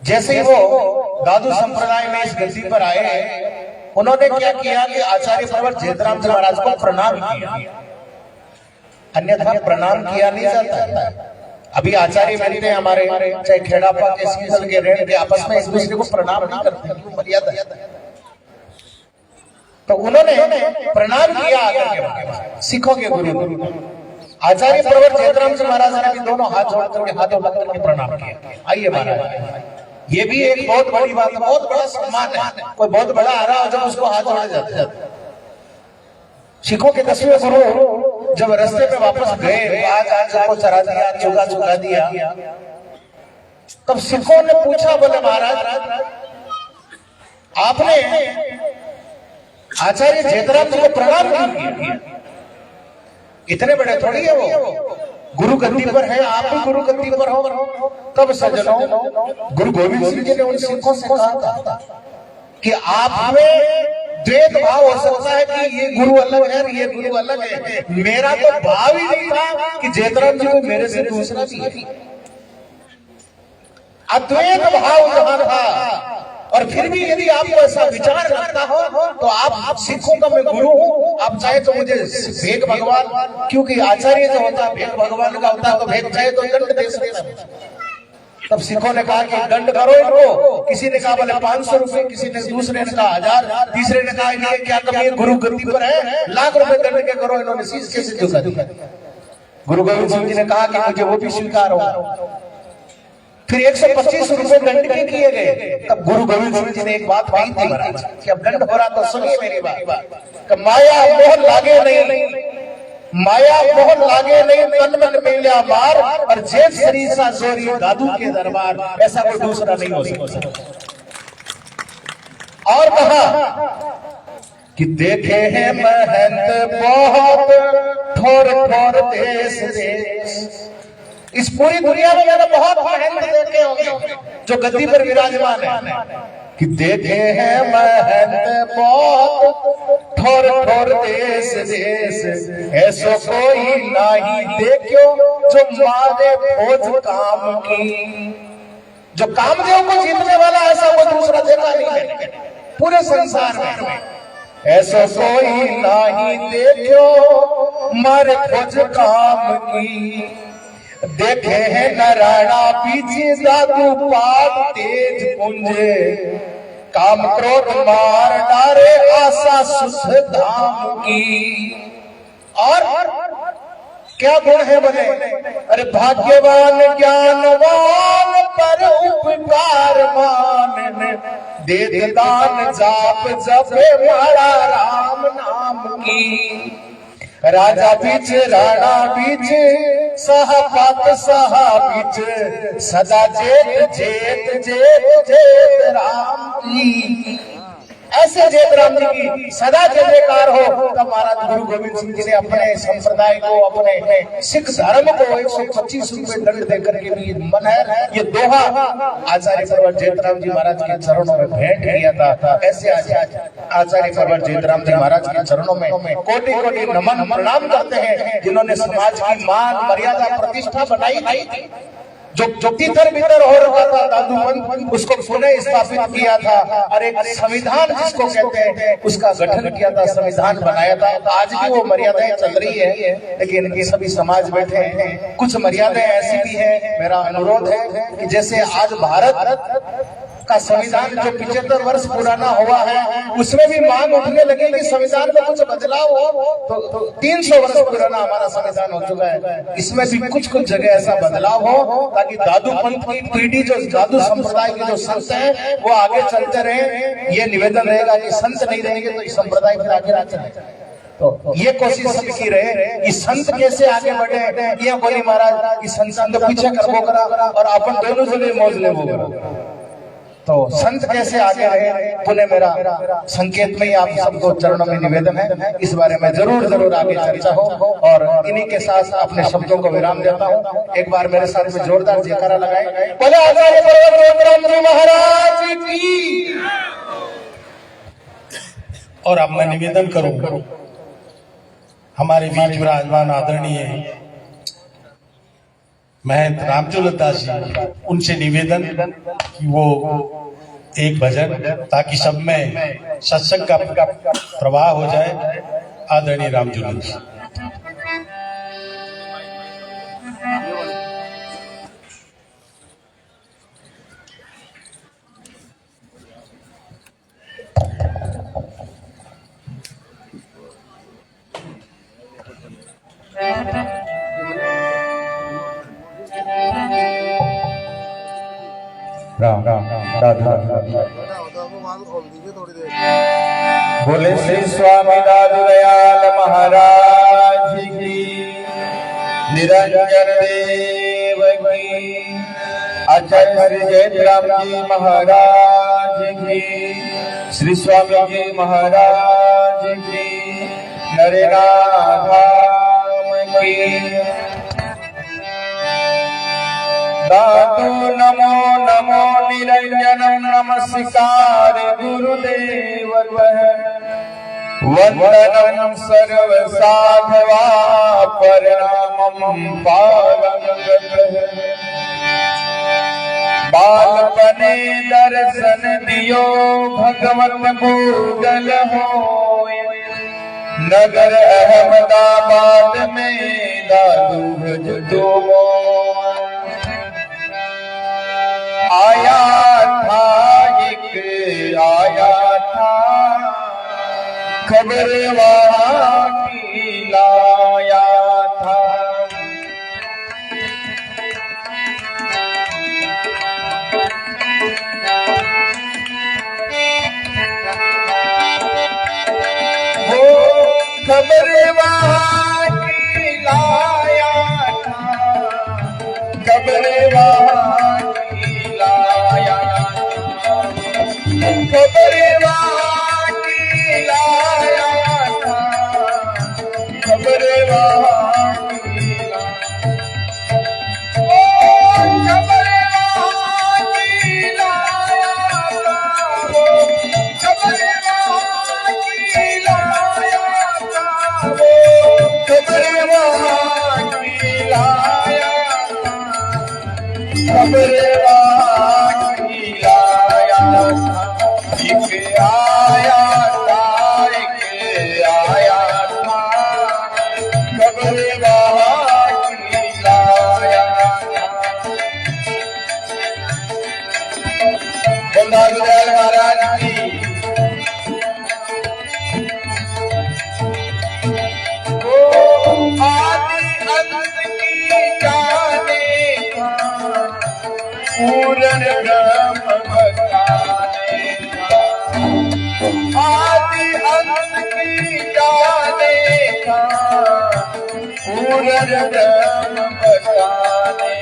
जैसे ही वो दादू संप्रदाय में इस गद्दी पर आए, उन्होंने क्या किया कि आचार्य प्रवर जयतराम जी महाराज को प्रणाम किया, अन्यथा प्रणाम किया नहीं जाता। अभी आचार्य मिलते हैं हमारे, चाहे खेड़ापा के सीजल के रेण के, आपस में एक दूसरे को प्रणाम नहीं करते, मर्यादा। तो उन्होंने प्रणाम किया आकर के सिखों के गुरु आचार्य प्रवर जयतराम जी महाराज ने भी दोनों हाथ जोड़ करके, हाथों लग करके प्रणाम किया। आइए महाराज, ये भी एक बहुत बड़ी बात है, बहुत बड़ा सम्मान है। कोई बहुत बड़ा आ रहा हो जब उसको हाथ जोड़े जाते हैं। सिखों के 10वें गुरु जब रास्ते में वापस गए, आज को चरा दिया, चुगा दिया, तब सिखों ने पूछा, बोले महाराज आपने आचार्य जयतराम जी को प्रणाम क्यों किया? इतने बड़े थोड़ी है वो, गुरु गद्दी पर है, आप भी गुरु गद्दी पर हो। तब सज्जनों, गुरु गोविंद सिंह जी ने उन सिखों से कहा था कि आप में द्वैत भाव हो सकता है कि ये गुरु अलग है, ये गुरु अलग है। मेरा तो भाव ही नहीं था कि जयतराम जी को मेरे से दूसरा भी है। अद्वैत भाव जहां था, और फिर भी यदि आपको ऐसा विचार करता हो तो आप सिखों का मैं गुरु हूं, आप चाहे तो मुझे भेग भगवान, क्योंकि आचार्य जो होता है भेग भगवान का होता है, तो भेग चाहे तो दंड दे सकता है। तब सिखों ने कहा कि दंड करो इनको। किसी ने कहा बोले 500 रुपए, किसी ने दूसरे ने कहा 1000, तीसरे ने कहा ये क्या कमी है, गुरु गद्दी पर है, लाख रुपए दंड के करो। इन्होंने शीश कैसे झुका दिया। गुरु गोविंद सिंह जी ने कहा कि मुझे वो भी स्वीकार हो। फिर 125 रुपए दंड के किए गए। तब गुरु गोविंद सिंह जी ने एक बात कही थी महाराज कि अब दंड हो रहा तो सुनिए मेरी बात। माया मोह लागे नहीं, माया मोह लागे नहीं, तन मन मिल्या मार, और जेठ शरीर सा जोरी दादू के दरबार, ऐसा कोई दूसरा नहीं हो सकता। और कहा कि देखे हैं महंत बहुत, ठोर ठोर देश देश। इस पूरी दुनिया में मैंने बहुत महंत देखे होंगे जो गद्दी पर विराजमान है, कि देखे हैं महंत बहुत, ठोर ठोर देश देश, ऐसो कोई नहीं देखो जो मारे फौज काम की। जो कामदेव को जीतने वाला ऐसा वो दूसरा देखा नहीं है पूरे संसार में। ऐसा कोई नहीं देखो मारे फौज काम की। देखे हैं नारायणा पीछे दादू पाप तेज पुंजे, काम क्रोध मार डारे आशा सुख धाम की। और क्या गुण है बोले, अरे भाग्यवान ज्ञानवान पर उपकार मान, दे दान जाप जपे मारा राम नाम की। राजा बीच राणा बीच सहापात सहा बीच, सदा जेत जेत जेत जेत राम की। ऐसे जयराम जी की सदा जय जयकार हो। तब महाराज गुरु गोविंद सिंह जी ने अपने संप्रदाय को, अपने सिख धर्म को 125 रुपए दंड देकर के भी मन है ये दोहा आचार्य प्रवर जयराम जी महाराज के चरणों में भेंट किया था। ऐसे आचार्य प्रवर जयराम जी महाराज के चरणों में कोटि कोटि नमन प्रणाम करते हैं, जिन्होंने समाज की मान मर्यादा प्रतिष्ठा बनाई थी। जो तितर बितर हो रहा था दादूपंत, उसको पुनः स्थापित किया था और एक संविधान जिसको कहते हैं उसका गठन किया था, संविधान बनाया था। आज भी वो मर्यादाएं चल रही है, लेकिन इनके सभी समाज बैठे हैं। कुछ मर्यादाएं ऐसी भी है, मेरा अनुरोध है कि जैसे आज भारत का संविधान जो 75 वर्ष पुराना हुआ है, उसमें भी मांग उठने लगी कि संविधान में कुछ बदलाव हो। तो 300 वर्ष पुराना हमारा संविधान हो चुका है, इसमें भी कुछ जगह ऐसा बदलाव हो ताकि दादू पंथ की पीढ़ी, जो दादू संप्रदाय के जो संत हैं, वो आगे चलते रहे। ये निवेदन रहेगा कि संत नहीं रहेंगे तो इस संप्रदाय फिर आगे ना चले। तो ये कोशिश सबकी रहे कि संत कैसे आगे बढ़े। ये बोली महाराज कि संत पीछे करबो करा और अपन दोनों जने मौज लेबो। तो संत कैसे आगे रहे, पुनः मेरा संकेत में ही आप सबको चरणों में निवेदन है, इस बारे में जरूर आगे चर्चा हो। और इन्हीं के साथ अपने शब्दों को विराम देता हूँ। एक बार मेरे साथ में जोरदार जयकारा लगाए, बोले आचार्य प्रवर जयराम जी महाराज की। और अब मैं निवेदन करूं हमारे बीच विराजमान आदरणीय महंत रामचंद्र दास जी, उनसे निवेदन कि वो एक भजन, ताकि सब में सत्संग का प्रवाह हो जाए। आदरणीय रामचंद्र जी। राम राम बोले श्री स्वामी दादू दयाल महाराज की, निरंजन देव की, आचार्य श्री जयराम जी महाराज की, श्री स्वामी जी महाराज की, नरेनाथ धाम की। दादू नमो नमो निरंजनम नमस्कार गुरुदेव वंदनम सर्व साधवा प्रणामम पारंगत। बालपने दर्शन दियो भगवत बूगल होय, नगर अहमदाबाद में दादू भज दो। आया था खबर वहाँ की लाया था। वो खबर वहाँ की लाया था, खबर वहाँ की लाया था, खबर वहाँ की लाया था, खबर वहाँ की महाराज की। पूर्ण ब्रह्म बताने का, आदि अंत की जाने का, पूर्ण ब्रह्म बताने।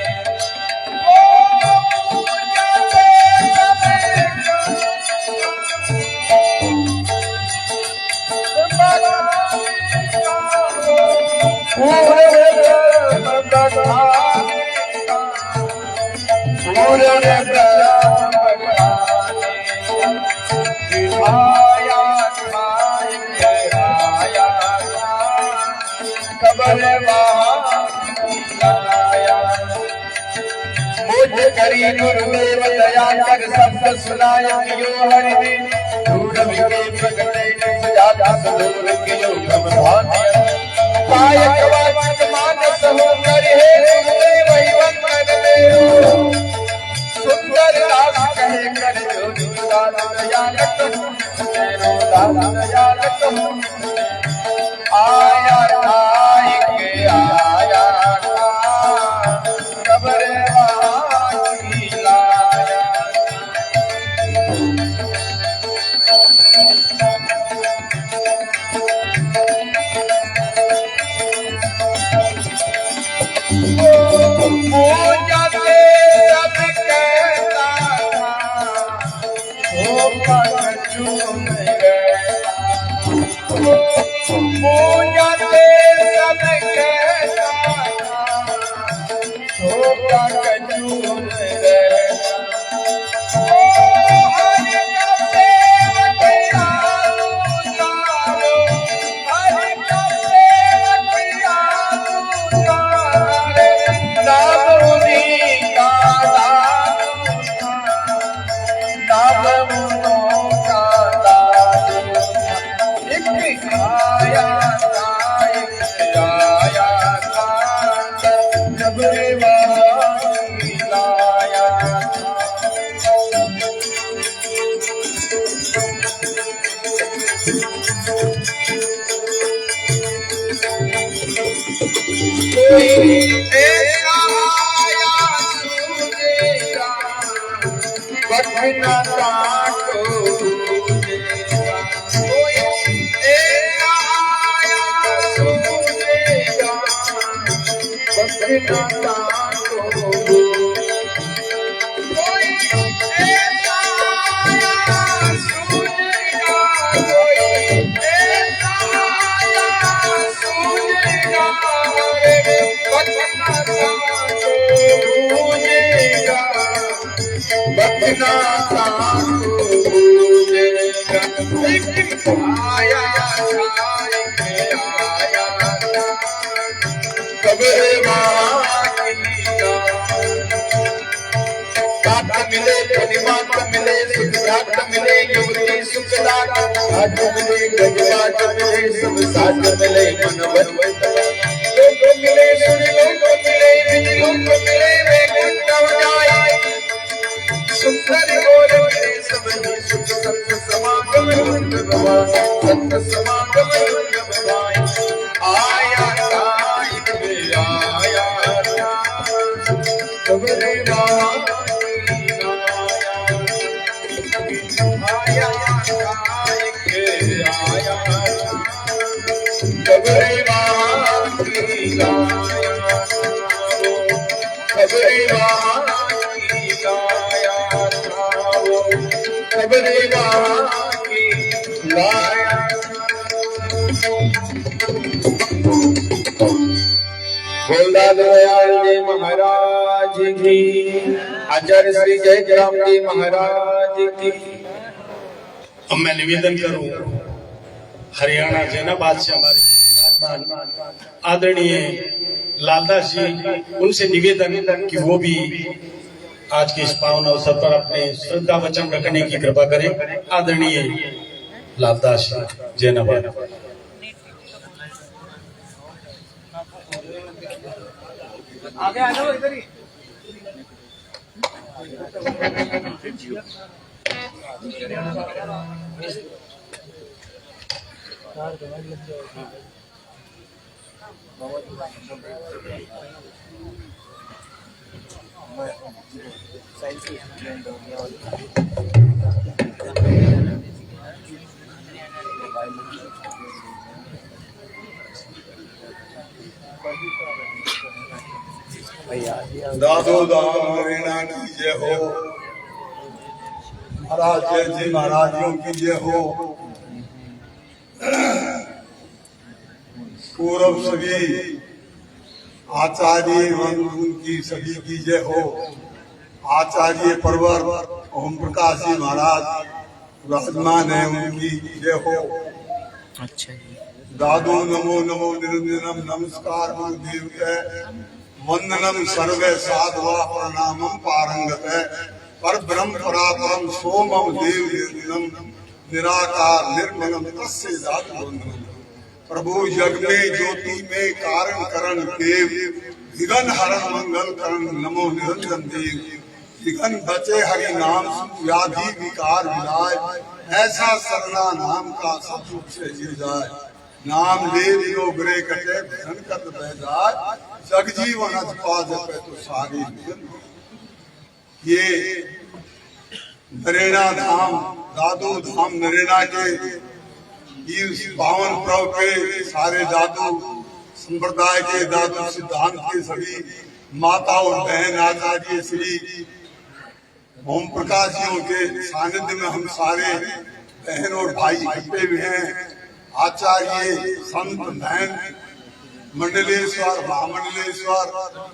करी गुरुदेव दया कर शब्द सुनाय कियो हरि दूर विगे प्रगटे सजाता सदूर कियो गमधान कायक वाचक मानस हो कर हे गुरुदेव वंदन देव सुंदर दास कहे कर जो दान दयालक तेरो दान दयालक आया नायक आया कब्र महाराज की आचार्य श्री जयराम जी महाराज की। अब मैं निवेदन करूं हरियाणा जेना बादशाह हमारे आदरणीय लालदास जी, उनसे निवेदन कि वो भी आज के इस पावन अवसर पर अपने श्रद्धा वचन रखने की कृपा करें। आदरणीय लालदास जैनाबाद। आगे आ जाओ इधर ही। दादो दाम रीना की जय हो, महाराज जय जी महाराजों की जय हो। पूर्व सभी आचार्य एवं उनकी सभी की जय हो। आचार्य परवर ओम प्रकाश जी महाराज विराजमान है, उनकी जय हो। अच्छा जी। दादो नमो नमो निरंजनम नमस्कार गुरुदेव वंदनम सर्वे साधवा प्रणामम पारंगत पर ब्रह्म परापरम सोमम देव निर्दिनम निराकार निर्मलम तस्य दादु वंदनम। प्रभु जग में ज्योति में कारण करण देव विघन हरण मंगल करण नमो निरंजन देव। विघन बचे हरि नाम व्याधि विकार विलाय ऐसा सरना नाम का सब सुख से जिल जाए। नाम ले लियो ग्रे कटे धन कत बह जाए जग जीवन पाद पे तो सारी ये नरेना धाम दादू धाम नरेना के इस पावन पर्व के सारे दादू संप्रदाय के दादू सिद्धांत के सभी माता और बहन आचार्य श्री ओम प्रकाश जियों के सानिध्य में हम सारे बहन और भाई इकट्ठे हुए हैं। आचार्य संत बहन मंडलेश्वर महामंडलेश्वर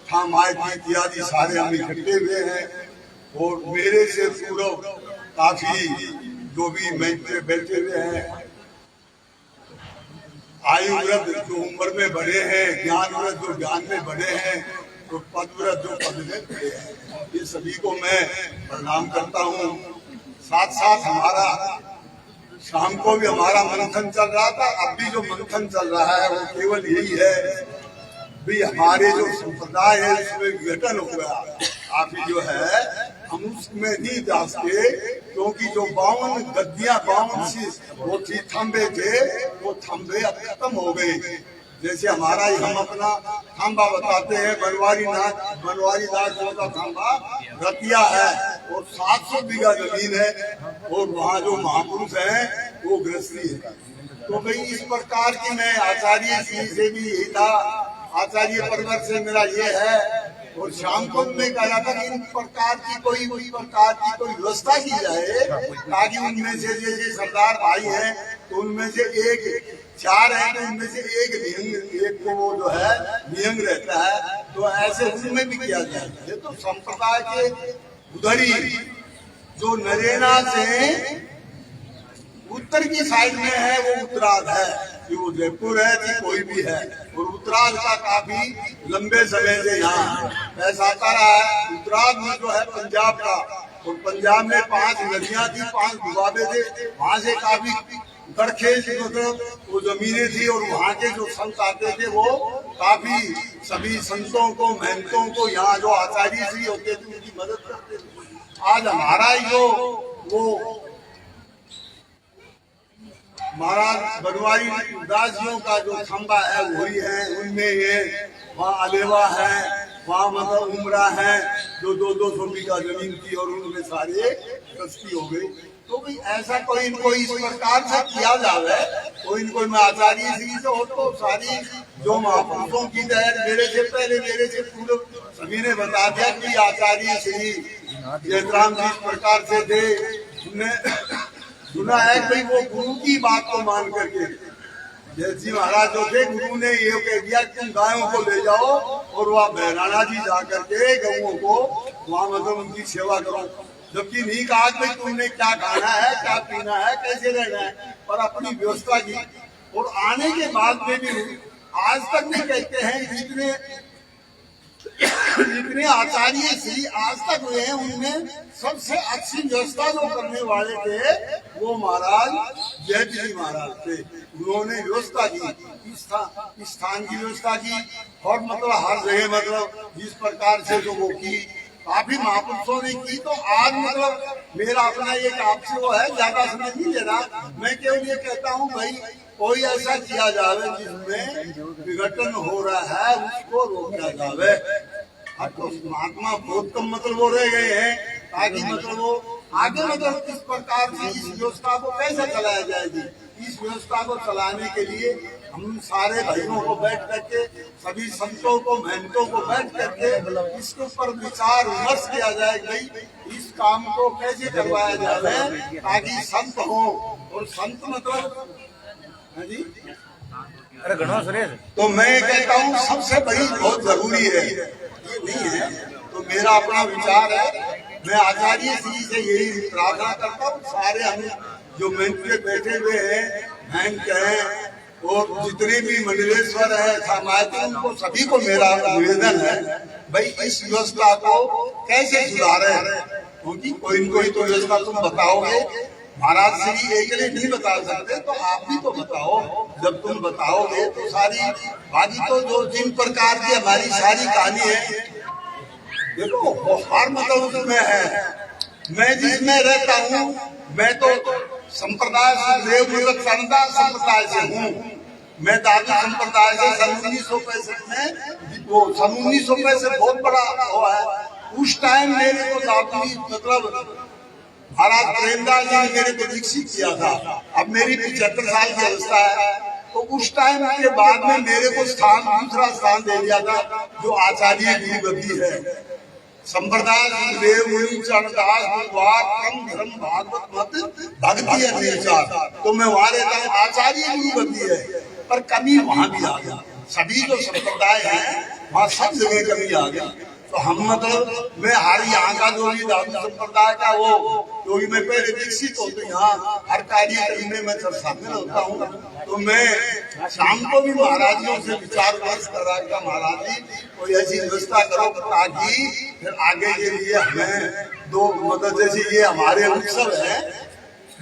ठामायती इत्यादि सारे हम इकट्ठे हुए हैं। और मेरे से पूर्व काफी जो भी मंच बैठे हुए हैं, आयु वृद्ध जो उम्र में बड़े हैं, ज्ञान वृद्ध जो ज्ञान में बड़े हैं, तो पद वृद्ध जो पद में बड़े हैं, ये सभी को मैं प्रणाम करता हूँ। साथ साथ हमारा शाम को भी हमारा मंथन चल रहा था, अब भी जो मंथन चल रहा है वो केवल यही है भी हमारे जो संप्रदाय है उसमें विघटन हो गया। काफी जो है हम उसमें नहीं जा सके, क्योंकि जो 52 गद्दियां 52 वो थंबे थे, वो थंबे अब खत्म हो गए। जैसे हमारा ही हम अपना खंबा बताते हैं, बनवारी दास का खंबा रतिया है और 700 बीघा जमीन है और वहाँ जो महापुरुष है वो गृहस्थी है। तो भाई इस प्रकार की मैं आचार्य श्री से भी यही था, आचार्य परिवार से मेरा ये है। और शाम को मैं कहा था कि इन प्रकार की कोई व्यवस्था की जाए ताकि उनमें से जैसे सरदार भाई हैं तो उनमें से एक 4 है तो उनमें से एक को वो जो है नियंग रहता है, तो ऐसे उनमें भी किया जाए। ये तो संप्रदाय के उधरी जो नरेना से उत्तर की साइड में है वो उत्तराध है, कि वो जयपुर है कि कोई भी है, और उत्तराध का काफी लंबे समय से यहाँ ऐसा आता रहा है। उत्तराध में जो है पंजाब का, और पंजाब में 5 नदियां थी, 5 दुआबे थे, वहाँ से काफी गड़खेज मतलब वो जमीनें थी, और वहाँ के जो संत आते थे वो काफी सभी संतों को महंतों को यहाँ जो आचार्य श्री होते थे उनकी मदद करते थे। आज हमारा जो वो महाराज बनवारी दास जियों का जो खंबा है वही है, उनमें ये वहाँ अलेवा है, वहाँ मतलब उमरा है जो 200 बीघा जमीन थी और उनमें सारे गस्ती हो गई। तो भाई ऐसा कोई इनको इस प्रकार से किया जावे, कोई इनको मैं आचार्य श्री से हो तो सारी जो महापुरुषों की दया मेरे से पहले मेरे से पूर्व सभी ने बता दिया कि आचार्य श्री जयराम जी इस प्रकार से थे। सुना है भाई वो गुरु की बात को मान करके जैसी महाराज जो थे, गुरु ने ये कह दिया कि तुम गायों को ले जाओ और वहाँ बहराना जी जा करके गऊओं को वहाँ मतलब उनकी सेवा करो। जबकि नहीं कहा भाई तुमने क्या खाना है, क्या पीना है, कैसे रहना है, पर अपनी व्यवस्था की। और आने के बाद में भी आज तक नहीं कहते हैं जितने आचार्य श्री आज तक हुए हैं उनमें सबसे अच्छी व्यवस्था जो करने वाले थे वो महाराज जयजी महाराज थे। उन्होंने व्यवस्था की, स्थान की व्यवस्था की, और मतलब हर जगह मतलब जिस प्रकार से जो वो की काफी महापुरुषों ने की। तो आज मतलब मेरा अपना एक आपसे वो है, ज्यादा समय नहीं लेना, मैं केवल ये कहता हूँ भाई कोई ऐसा किया जावे जिसमें विघटन हो रहा है उसको रोका जावे। अब तो महात्मा बहुत कम मतलब वो रह गए हैं, ताकि मतलब वो आगे मतलब किस प्रकार से इस व्यवस्था को कैसे चलाया जाएगी। इस व्यवस्था को चलाने के लिए हम सारे भाइयों को बैठ करके, सभी संतों को महंतों को बैठ करके इसके ऊपर विचार विमर्श किया जाए भाई इस काम को कैसे करवाया जाए ताकि संत हो। और संत मतलब जी तो मैं कहता हूँ सबसे बड़ी बहुत जरूरी है, ये नहीं है तो मेरा अपना विचार है। मैं आचार्य श्री से यही प्रार्थना करता हूँ, सारे हम जो मंच पे बैठे हुए हैं, बैंक हैं और जितने भी मंडलेश्वर है, सामाजिक, उनको सभी को मेरा निवेदन है भाई इस व्यवस्था को कैसे सुधारे, क्योंकि कोई न कोई तो व्यवस्था तुम बताओगे, महाराज श्री एक ने नहीं बता सकते तो आप भी तो बताओ। जब तुम बताओगे तो सारी बाकी तो जो जिन प्रकार की हमारी सारी कहानी है, देखो वो हर मतलब उसमें है। मैं जिसमें रहता हूँ, मैं तो संप्रदाय संप्रदाय से हूँ। मैं दादू संप्रदाय से सन 1965 में, वो सन 1965 बहुत बड़ा हुआ है। उस टाइम मेरे को दादू मतलब महाराज प्रेमदास जी ने मेरे को दीक्षित किया था। अब मेरी 75 साल की अवस्था है, तो उस टाइम के बाद में मेरे को दूसरा स्थान दे दिया था जो आचार्य गुरुगद्दी है। संप्रदाय देव मुनि चरणदास क्रम धर्म भागवत मत भक्ति अन्यचार, तो मैं वहां रहता हूँ, आचार्य गुरुगद्दी है, पर कमी वहां भी आ गया। सभी जो संप्रदाय है वहाँ सब जगह कमी आ गया। तो हम मतलब मैं हर यहाँ का जो भी दादू संप्रदाय का वो क्योंकि मैं पहले दीक्षित होते यहाँ हर कार्यक्रम में मैं शामिल होता हूँ, तो मैं शाम को भी महाराजियों से विचार विमर्श कर रहा था, महाराज जी कोई ऐसी व्यवस्था करो ताकि फिर आगे के लिए हमें दो मतलब जैसे ये हमारे उत्सव है,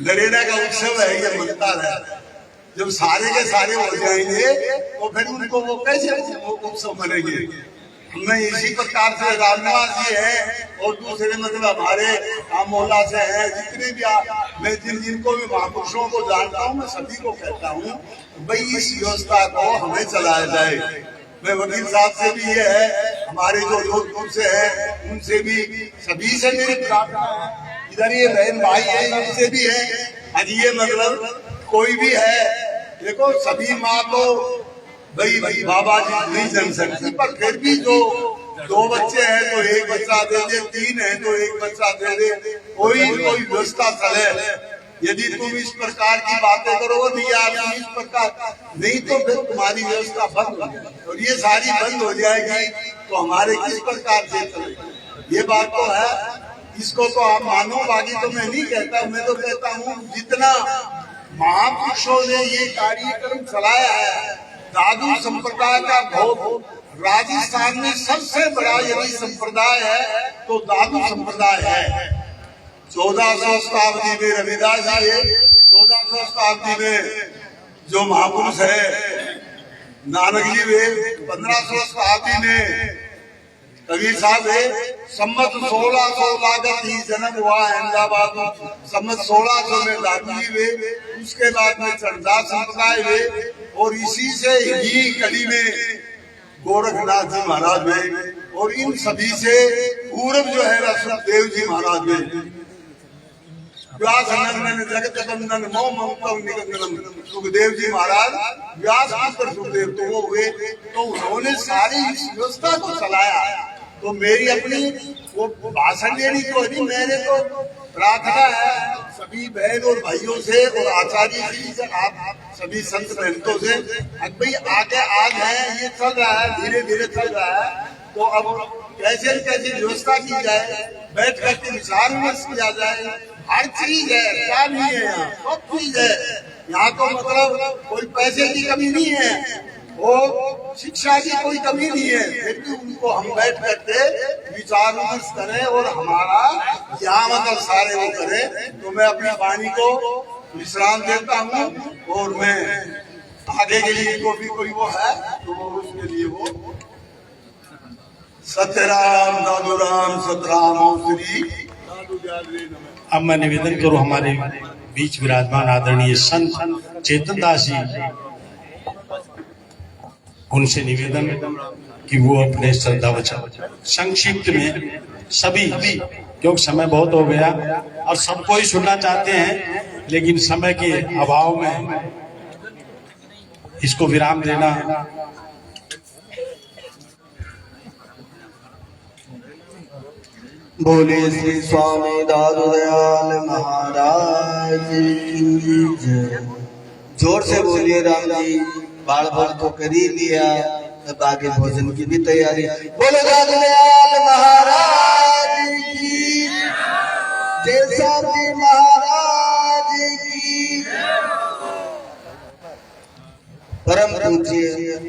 नरेगा का उत्सव है, ये मनता है, जब सारे के सारे हो जाएंगे तो फिर उनको वो कैसे उत्सव मनेंगे। हमें इसी प्रकार से रामनिवासी है और दूसरे मतलब हमारे मोहल्ला से है, जितने भी मैं जिनको भी महापुरुषों को जानता हूँ, मैं सभी को कहता हूँ भाई इस व्यवस्था को हमें चलाया जाए। मैं वकील साहब से भी ये है, हमारे जो जोधपुर से है उनसे भी, सभी से मेरी प्रार्थना है। इधर ये बहन भाई है इनसे भी है, आज ये मतलब कोई भी है, देखो सभी माँ को भाई बाबा जी नहीं जन सकती, पर फिर भी जो 2 बच्चे हैं तो एक बच्चा दे दे, 3 है तो एक बच्चा दे दे, कोई व्यवस्था चले। यदि तुम इस प्रकार की बातें करोगे या इस प्रकार नहीं तो फिर तुम्हारी व्यवस्था बंद हो जाएगी, और ये सारी बंद हो जाएगी तो हमारे किस प्रकार से चलेगी, ये बात तो है। इसको तो आप मानो, बाकी तो मैं नहीं कहता। मैं तो कहता हूँ जितना महापुरुषों ने ये कार्यक्रम चलाया है, दादू संप्रदाय का बहुत, राजस्थान में सबसे बड़ा यदि संप्रदाय है तो दादू संप्रदाय है। 1400 शताब्दी में रविदास जी है, 1400 शताब्दी में जो महापुरुष है नानक जी वे, 1500 शताब्दी में कबीर साहब है, सम्मत 1600 लागत ही जन्म हुआ अहमदाबाद में, सम्मत 1600 में दादू जी वे, उसके बाद में चरणदास संप्रदाय वे, और इसी से ही कड़ी में गोरखनाथ जी महाराज वे, और इन सभी से पूर्व जो है सुखदेव जी महाराज वे, व्यास जगत बंधन मो ममता निकंदनम, सुखदेव जी महाराज व्यास पुत्र सुखदेव तो वो हुए, तो उन्होंने सारी इस व्यवस्था को चलाया। तो मेरी अपनी वो भाषण देने की वजह मेरे को प्रार्थना है सभी बहन और भाइयों से और आचार्य जी से, आप सभी संत महंतों से, भाई आगे आज है, ये चल रहा है, धीरे धीरे चल रहा है, तो अब कैसे कैसे व्यवस्था की जाए, बैठ करके विचार विमर्श किया जाए। हर चीज है, क्या नहीं है यहाँ, सब चीज है यहाँ, तो मतलब कोई पैसे की कमी नहीं है, वो शिक्षा की कोई कमी नहीं है, फिर भी उनको हम बैठ करके विचार विमर्श करें और हमारा यहाँ मतलब सारे वो करें। तो मैं अपनी वाणी को विश्राम देता हूँ, और मैं आगे के लिए को भी कोई वो है तो वो उसके लिए वो सत्यराम दादू राम सतराम श्री दादू। अब मैं निवेदन करूं हमारे बीच विराजमान आदरणीय संत चेतन दास जी, उनसे निवेदन कि वो अपने श्रद्धा वचन संक्षिप्त में सभी, क्योंकि समय बहुत हो गया और सबको ही सुनना चाहते हैं, लेकिन समय के अभाव में इसको विराम देना। बोले श्री स्वामी दादू दयाल महाराज की जय। जोर से बोलिए राम जी बाल बाल तो कर ही लिया, अब आगे भोजन की भी तैयारी। बोलो दादू दयाल महाराज की, जैसा जी महाराज की। परम पूज्य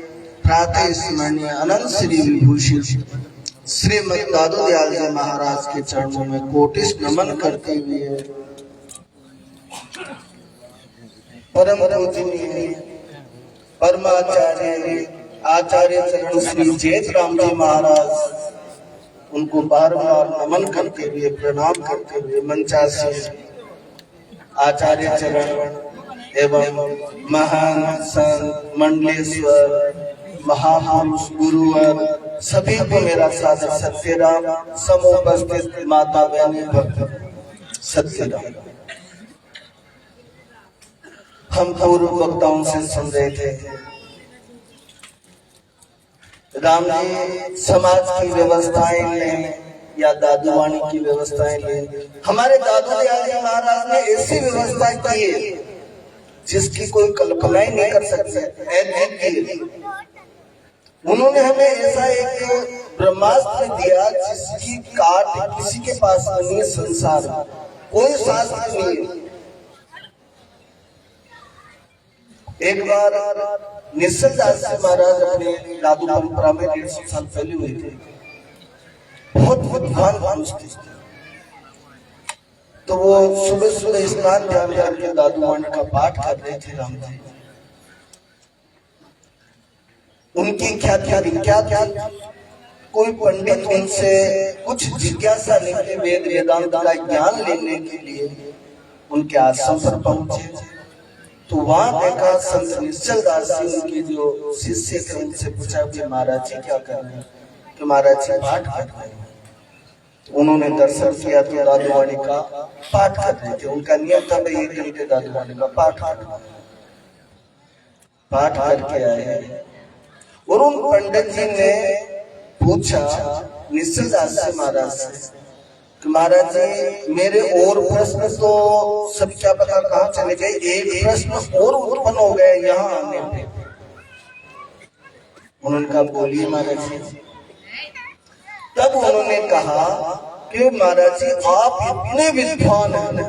प्रातः स्मरणीय अनंत श्री विभूषित श्रीमद दादू दयाल जी महाराज के चरणों में कोटिश नमन करते हुए परम पूजनीय परमाचार्य आचार्य चरण श्री जैत राम जी महाराज, उनको बार बार नमन करते हुए प्रणाम करते हुए मंचासीन आचार्य चरण एवं महान संत मंडलेश्वर महापुरुष गुरुवर सभी को मेरा सादर सत्यराम, समुपस्थित माता बहनी भक्त सत्यराम। हम पूर्व वक्ताओं से सुन रहे थे, राम जी समाज की व्यवस्थाएं लें या दादूवाणी की व्यवस्थाएं लें। हमारे दादू दयाल जी महाराज ने ऐसी व्यवस्था की है जिसकी कोई कल्पना ही नहीं कर सकते। उन्होंने हमें ऐसा एक ब्रह्मास्त्र दिया जिसकी काट किसी के पास नहीं है, संसार कोई शास्त्र नहीं है। एक बार निश्चल दास जी महाराज अपने दादू परंपरा में 150 साल पहले हुए थे, बहुत विद्वान पुरुष थे। तो वो सुबह सुबह स्नान ध्यान करके दादूवाणी का पाठ कर रहे थे राम जी। उनकी ख्याति विख्यात थी। कोई पंडित उनसे कुछ जिज्ञासा लेके वेद वेदांत का ज्ञान लेने के लिए उनके आश्रम पर पहुंचे। तो वहां देखा संत निश्चल दास जी उनके जो शिष्य थे, उनसे पूछा कि महाराज जी क्या कर रहे हैं? कि महाराज जी पाठ कर रहे हैं। उन्होंने दर्शन किया तो दादूवाणी का पाठ कर रहे थे। उनका नियम था भाई 1 घंटे दादूवाणी का पाठ करके आए। और उन पंडित जी ने पूछा निश्चल दास जी महाराज से कि महाराज जी मेरे और प्रश्न तो सब क्या पता कहाँ चले गए, एक प्रश्न और उत्पन्न हो गए यहाँ आने पे। उन्होंने कहा बोलिए महाराज जी। तब उन्होंने कहा कि महाराज जी आप इतने विद्वान हैं,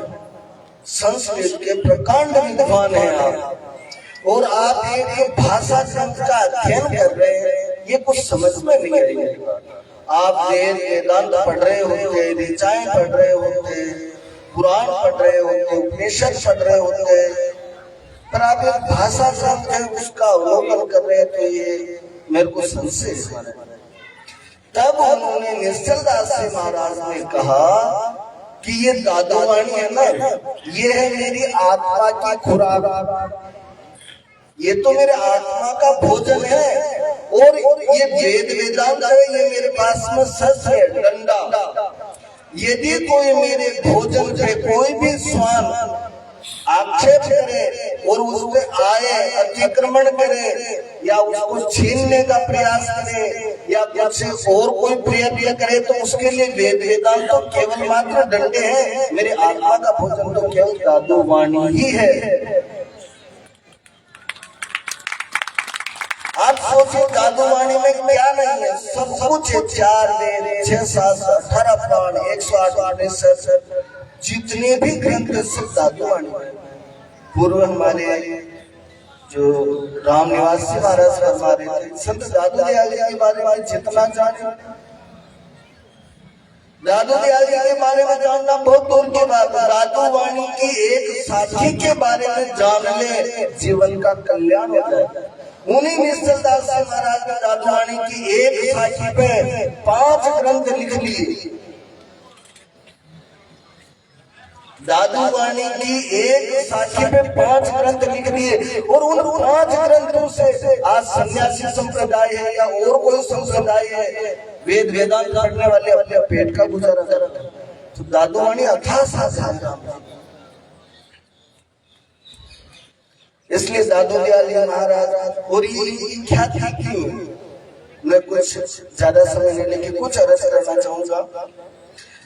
संस्कृत के प्रकांड विद्वान हैं आप, और आप एक भाषा ग्रंथ का अध्ययन कर रहे हैं, ये कुछ समझ में नहीं आएगा। आप वेद वेदांत पढ़ रहे होते, ऋचाएं पढ़ रहे होते, पुराण पढ़ रहे होते, उपनिषद पढ़ रहे होते, पर आप एक भाषा ग्रंथ है उसका अवलोकन कर रहे थे, ये मेरे को संशय है। तब उन्होंने निश्चल दास जी महाराज ने कहा कि ये दादूवाणी है ना, ये है मेरी आत्मा की खुराक, ये तो मेरे आत्मा का भोजन है। और ये वेद वेदांत है, ये मेरे पास में शस्त्र है, डंडा। यदि कोई मेरे भोजन पे कोई भी स्वान आक्षेप करे और उस पे आए, अतिक्रमण करे या उसको छीनने का प्रयास करे या कुछ और कोई प्रयत्न करे, तो उसके लिए वेद वेदांत तो केवल मात्र डंडे हैं, मेरे आत्मा का भोजन तो केवल दादूवाणी ही है। आप सोचिए दादूवाणी में क्या नहीं है, सब कुछ है। 4 वेद, 6 शास्त्र, 18 पुराण, 108 उपनिषद, जितने भी ग्रंथ सब दादूवाणी में। पूर्व हमारे जो राम निवासी महाराज फरमा रहे थे, संत दादू दयाल जी के बारे में जितना जाने, दादू दयाल जी के बारे में जानना बहुत दूर की बात है। दादूवाणी की एक साखी के बारे में जान ले, जीवन का कल्याण हो जाए। उन्हीं निश्चल दास जी महाराज ने दादूवाणी की एक साखी पे 5 ग्रंथ लिख लिए। दादूवाणी की एक साखी पे 5 ग्रंथ लिख दिए, और उन 5 ग्रंथों से आज सन्यासी संप्रदाय है या और कोई संप्रदाय है, वेद वेदांत पढ़ने वाले अपने पेट का गुजारा कर रहे हैं। तो दादूवाणी अथाह साधना, इसलिए दादू दयाल जी महाराज। और ये ख्याति क्यों, मैं कुछ ज्यादा समय नहीं लेके कुछ अर्ज करना चाहूंगा।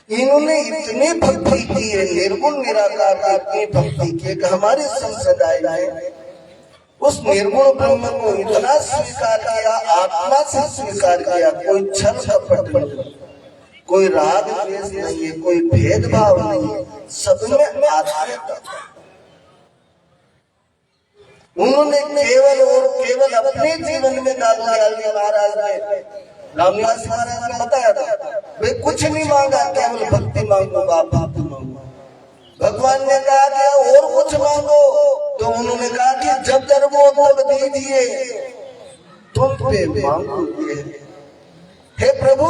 इन्होंने इतनी भक्ति की है, निर्गुण निराकार की इतनी भक्ति की कि हमारे संप्रदाय में उस निर्गुण ब्रह्म को इतना स्वीकार किया, आत्मा से स्वीकार किया, कोई छल कपट नहीं, कोई राग द्वेष नहीं है, कोई भेदभाव नहीं है, सब में आधारित। उन्होंने केवल और केवल अपने जीवन में दादू दयाल जी महाराज ने, रामनिवास महाराज ने बताया था, वे कुछ नहीं मांगा, केवल भक्ति मांगूंगा, भक्ति मांगूंगा। भगवान ने कहा कि और कुछ मांगो, तो उन्होंने कहा कि जब दरबो तब दीजिए, तुम पे मांगोगे। हे प्रभु,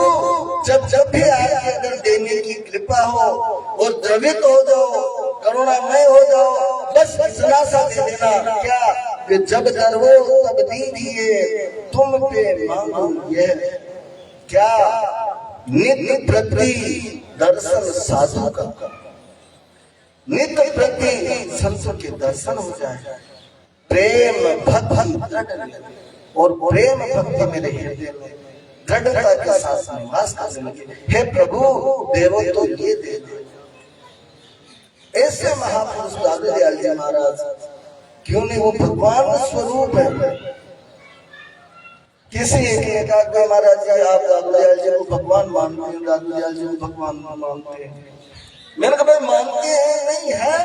जब जब भी आपके अगर देने की कृपा हो और द्रवित हो जाओ, करुणामय हो जाओ, बस इतना सा दे देना, क्या कि जब दरबो तब दीजिए, तुम पे मांगोगे। क्या नित्य प्रति दर्शन साधु का, नित्य प्रति संतों के दर्शन हो जाए, प्रेम भक्ति और प्रेम भक्ति मेरे हृदय में दृढ़ता के साथ निवास करने लगे। हे प्रभु, देवो तो ये दे दे। ऐसे महापुरुष दादू दयाल जी महाराज, क्यों नहीं, वो भगवान स्वरूप है। किसी एक ने कहा महाराज जी आप दादू दयाल जी को भगवान मानते हैं, दादू दयाल जी को भगवान मानते हैं। मैंने कहा भाई मानते हैं नहीं है,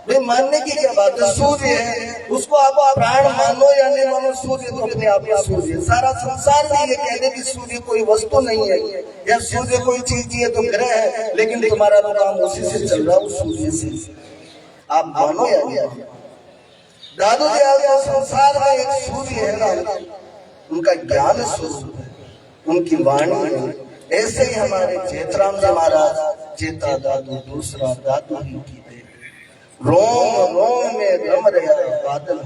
भाई मानने की क्या बात है, सूर्य है, उसको आप प्राण मानो या नहीं मानो, सूर्य तो अपने आप में सूर्य है। सारा संसार भी ये कह दे कि सूर्य कोई वस्तु नहीं है या सूर्य कोई चीज है तो ग्रह है, लेकिन तुम्हारा तो काम उसी से चल रहा है, उस सूर्य से। आप मानो या नहीं, दादू दयाल का संसार में एक सूर्य है ना, उनका ज्ञान स्वरूप है, उनकी वाणी है। ऐसे ही हमारे चेतराम जी महाराज, चेता दादू दूसरा दादू ही की दे, रोम रोम में रम रहा बादल।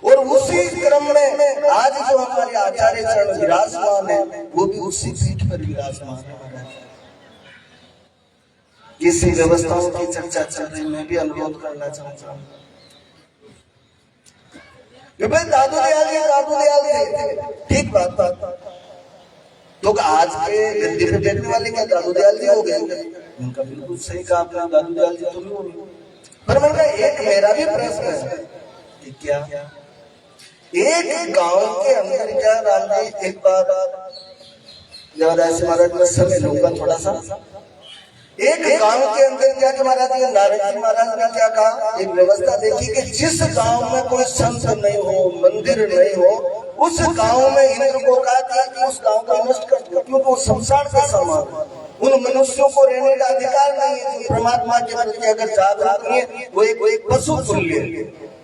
और उसी क्रम में आज जो हमारे आचार्य चरण विराजमान है, वो भी उसी पीठ पर विराजमान है। किसी व्यवस्थाओं की चर्चा चल रही, मैं भी अनुरोध करना चाहता हूँ। दादू दयाल थे, ठीक बात, तो आज के गद्दी पे बैठने वाले क्या दादू दयाल जी हो गए? उनका बिल्कुल सही कहा आपने, दादू दयाल जी तो नहीं होंगे। पर मैंने कहा एक मेरा भी प्रश्न है कि क्या एक गांव के अंदर, क्या राम जी एक बार देवदास महाराज में समय लूंगा थोड़ा सा, एक गांव के अंदर क्या कि महाराज जी नारायण जी महाराज ने क्या कहा, एक व्यवस्था देखी कि जिस गांव में कोई संत नहीं हो, मंदिर नहीं हो, उस गांव में इंद्र को कहा कि उस गांव को नष्ट कर दो, क्योंकि वो संसार का समान, उन मनुष्यों को रहने का अधिकार नहीं है जो परमात्मा के प्रति अगर जागरूक नहीं है, वो एक पशु तुल्य है।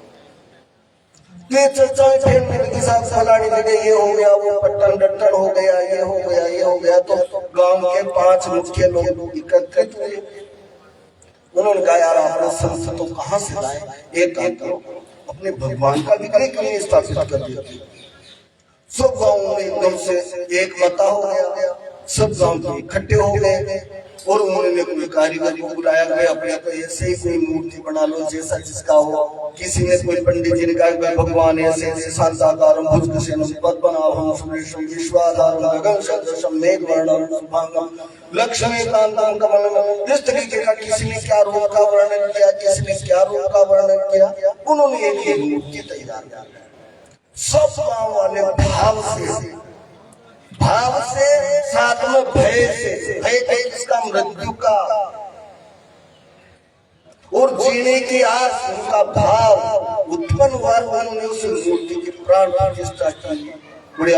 चर्चाएं फैलने लगी, साहब फलाने लगे, ये हो गया, वो पट्टन डट्टन हो गया, ये हो गया, ये हो गया। तो गांव के 5 मुख्य लोग एकत्रित हुए। उन्होंने कहा यार आपने संत तो कहाँ से लाए, एक काम करो, अपने भगवान का विग्रह क्यों नहीं स्थापित कर दिया। सब गाँव में एकदम से एक मता हो गया, सब गाँव के इकट्ठे हो गए और उन्होंने अपने कारीगर को बुलाया गया, अपने ऐसे ही कोई मूर्ति बना लो जैसा जिसका हो। किसी ने कोई पंडित जी ने कहा भगवान ऐसे ऐसे शांताकारम भुजगशयनम पद्मनाभम सुरेशम विश्वाधारम गगन सदृशम मेघवर्णम शुभांगम लक्ष्मीकांतम कमलम। इस तरीके का किसी ने क्या रूप का वर्णन किया, किसी ने क्या रूप का वर्णन किया। उन्होंने एक मूर्ति तैयार किया। सब गाँव वाले भाव से साथ में भय से, भय जिसका मृत्यु का और जीने की आस, उनका भाव उत्पन्न हुआ। उन्होंने उस मूर्ति की प्राण प्रतिष्ठा की, बड़े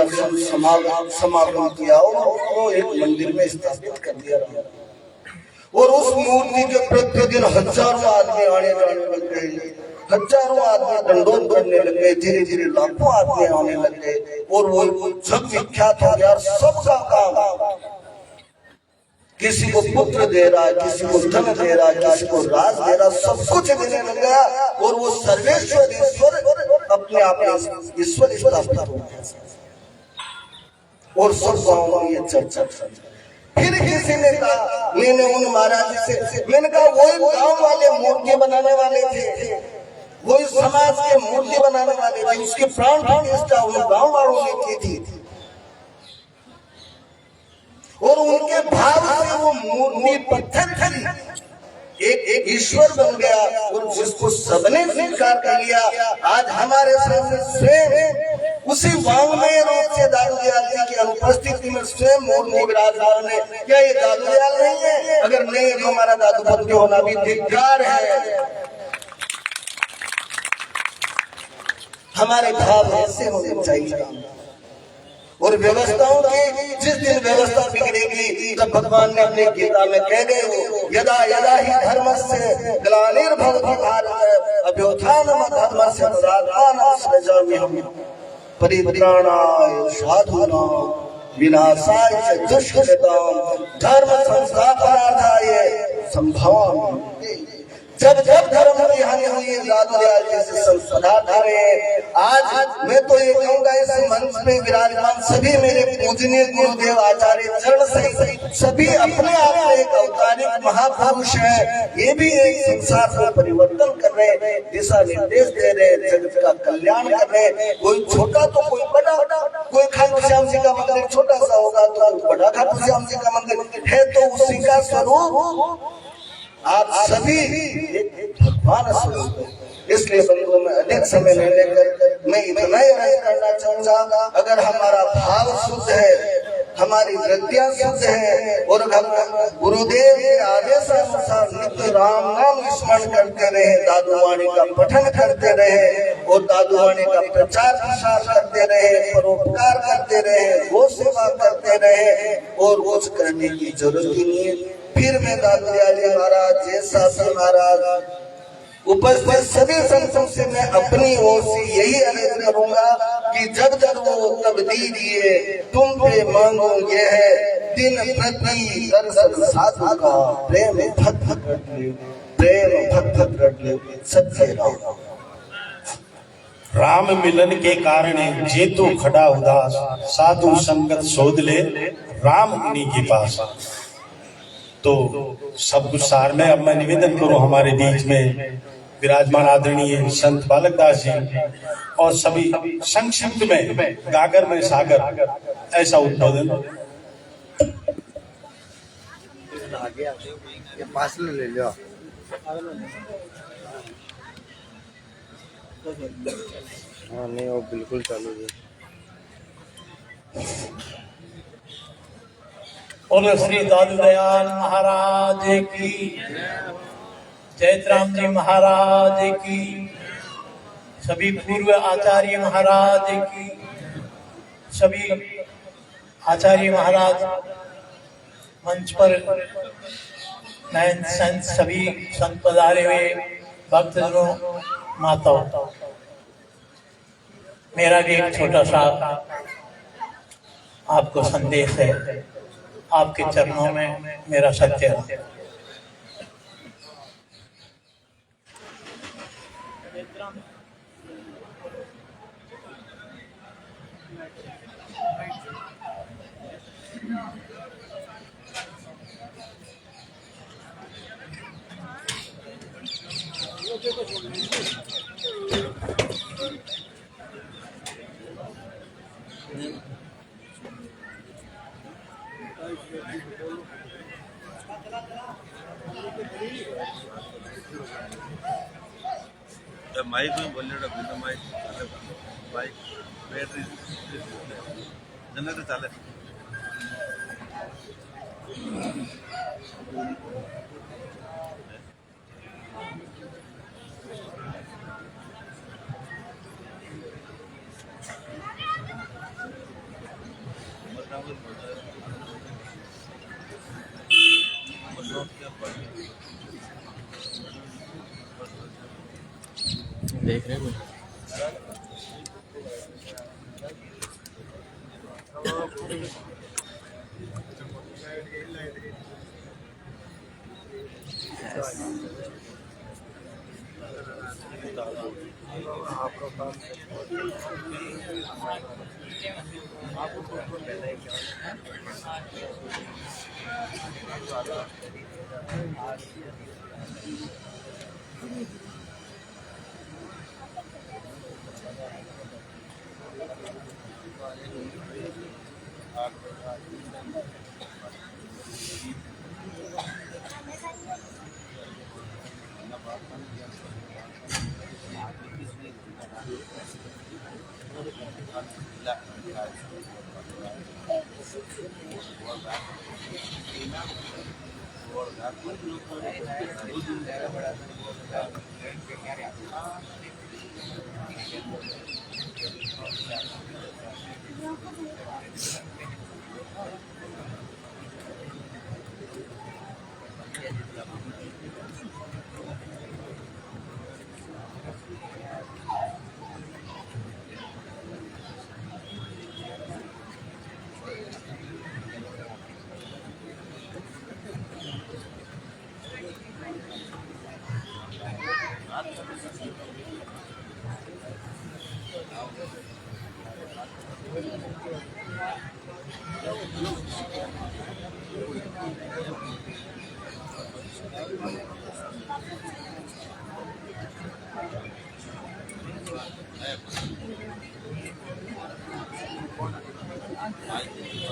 समागम किया और एक मंदिर में स्थापित कर दिया। और उस मूर्ति के प्रतिदिन हजारों आदमी आने जाने लग गए, हजारों आदमी दंडोत करने लगे, धीरे धीरे लाखों आदमी आने लगे और वो जग विख्यात हो गया। सबका काम, किसी को पुत्र दे रहा, किसी को धन दे रहा, किसी को राज दे रहा, सब कुछ देने लग गया और वो सर्वेश्वर ईश्वर अपने आप ईश्वर स्थापित हो गया। और सब गाँव में ये चर्चा चल। फिर किसी ने कहा, मैंने उन महाराज से, मैंने कहा वही गाँव वाले मूर्ति बनाने वाले थे, वही समाज के मूर्ति बनाने वाले थे, उसकी प्राण प्रतिष्ठा उन गाँव वालों ने की थी और उनके भाव से वो मूर्ति पत्थर थी एक ईश्वर बन गया और जिसको सबने स्वीकार कर लिया। आज हमारे सामने स्वयं उसी वांग्मय रूप से दादू दयाल जी की अनुपस्थिति में स्वयं मूर्ति विराजमान है। क्या ये दादू दयाल नहीं है? अगर नहीं तो हमारा दादू बन के होना भी धिक्कार है। हमारे भाव ऐसे होने चाहिए। और व्यवस्थाओं की जिस दिन व्यवस्था बिगड़ेगी तब भगवान ने अपने गीता में कह गए हो यदा यदा ही धर्मस्य ग्लानिर्भवति भारत अभ्युत्थानम धर्मस्य तदात्मानं सृजाम्यहम् परित्राणाय साधूनां विनाशाय च दुष्कृतां धर्म संस्थापनार्थाय संभवामि। जब जब धर्म की हानि हुई है दादू दयाल जी से संस्था धारे। आज मैं तो ये कहूँगा इस मंच पे विराजमान सभी मेरे पूजनीय गुरुदेव आचार्य चरण सहित सभी अपने आप में एक अवतारिक महापुरुष है। ये भी एक संसार को परिवर्तन कर रहे, दिशा निर्देश दे रहे, जगत का कल्याण कर रहे। कोई छोटा तो कोई बड़ा, कोई खाटू श्याम जी का मंदिर छोटा सा होगा तो बड़ा खाटू श्याम जी का मंदिर है तो उसी का स्वरूप आप सभी भगवान स्वरूप है। इसलिए बंधुओं में अधिक समय नहीं लेकर मैं इतना ही अर्ज करना चाहूंगा, अगर हमारा भाव शुद्ध है, हमारी वृत्तियां शुद्ध है और गुरुदेव के आदेश अनुसार नित्य राम नाम स्मरण करते रहे, दादूवाणी का पठन करते रहे और दादूवाणी का प्रचार प्रसार करते रहे, परोपकार करते रहे, गो सेवा करते रहे और कुछ करने की जरूरत ही नहीं है। फिर मैं दादू दयाल जी महाराज, जैसा महाराज उपस्थित सभी संतों से मैं अपनी ओर से यही अर्ज करूंगा कि जब जब वो तब दीजिए तुम पे मांगो ये है दिन प्रति दर्शन साधु का प्रेम भक्त सत्य राम मिलन के कारण जेतु खड़ा उदास साधु संगत शोध ले राम उन्हीं के पास। तो सब कुछ सार में अब मैं निवेदन करूं हमारे बीच में विराजमान आदरणीय संत बालकदास जी और सभी संक्षिप्त में गागर में सागर ऐसा उद्बोधन। पास ले लो। हाँ नहीं वो बिल्कुल चालू है। बोलो श्री दादू दयाल महाराज की, जयतराम जी महाराज की, सभी पूर्व आचार्य महाराज की, सभी आचार्य महाराज मंच पर नयन संत सभी संत पधारे हुए भक्तजनों माताओं, मेरा भी एक छोटा सा आपको संदेश है। आपके चरणों में मेरा सत्य है। माइक में बोलने बिना माइक माइक बैटरी जनरेटर चाले देख रहे हो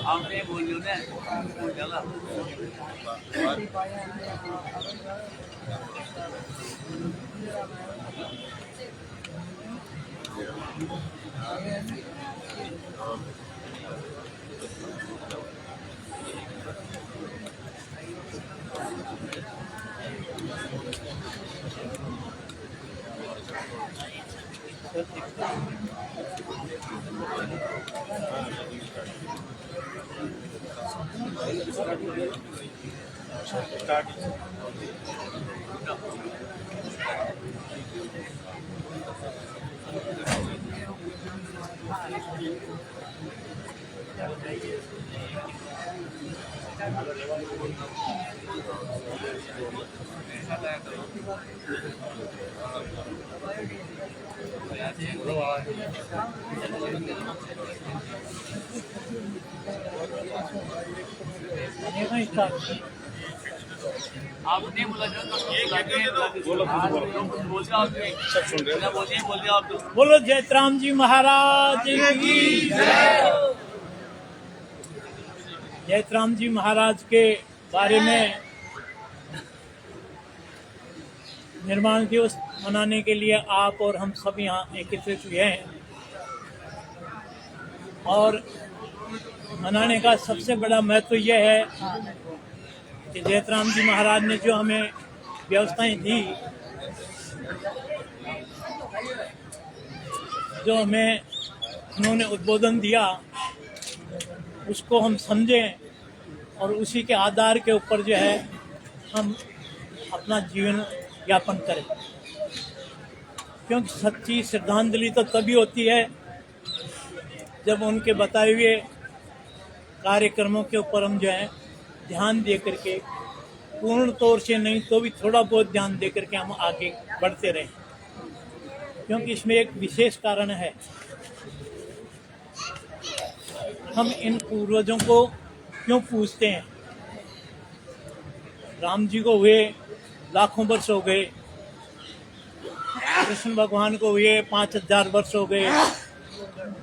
आपने बोलियो ना चला आपने बोला बोलो जयतराम जी महाराज की जयतराम जी महाराज के बारे में निर्माण दिवस मनाने के लिए आप और हम सब यहाँ एकत्रित हुए हैं और मनाने का सबसे बड़ा महत्व यह है कि जयतराम जी महाराज ने जो हमें व्यवस्थाएं दी, जो हमें उन्होंने उद्बोधन दिया, उसको हम समझें और उसी के आधार के ऊपर जो है हम अपना जीवन यापन करें। क्योंकि सच्ची श्रद्धांजलि तो तभी होती है जब उनके बताए हुए कार्यक्रमों के ऊपर हम जो है ध्यान दे करके, पूर्ण तौर से नहीं तो भी थोड़ा बहुत ध्यान दे करके हम आगे बढ़ते रहें। क्योंकि इसमें एक विशेष कारण है, हम इन पूर्वजों को क्यों पूजते हैं। राम जी को हुए लाखों वर्ष हो गए, कृष्ण भगवान को हुए 5000 वर्ष हो गए,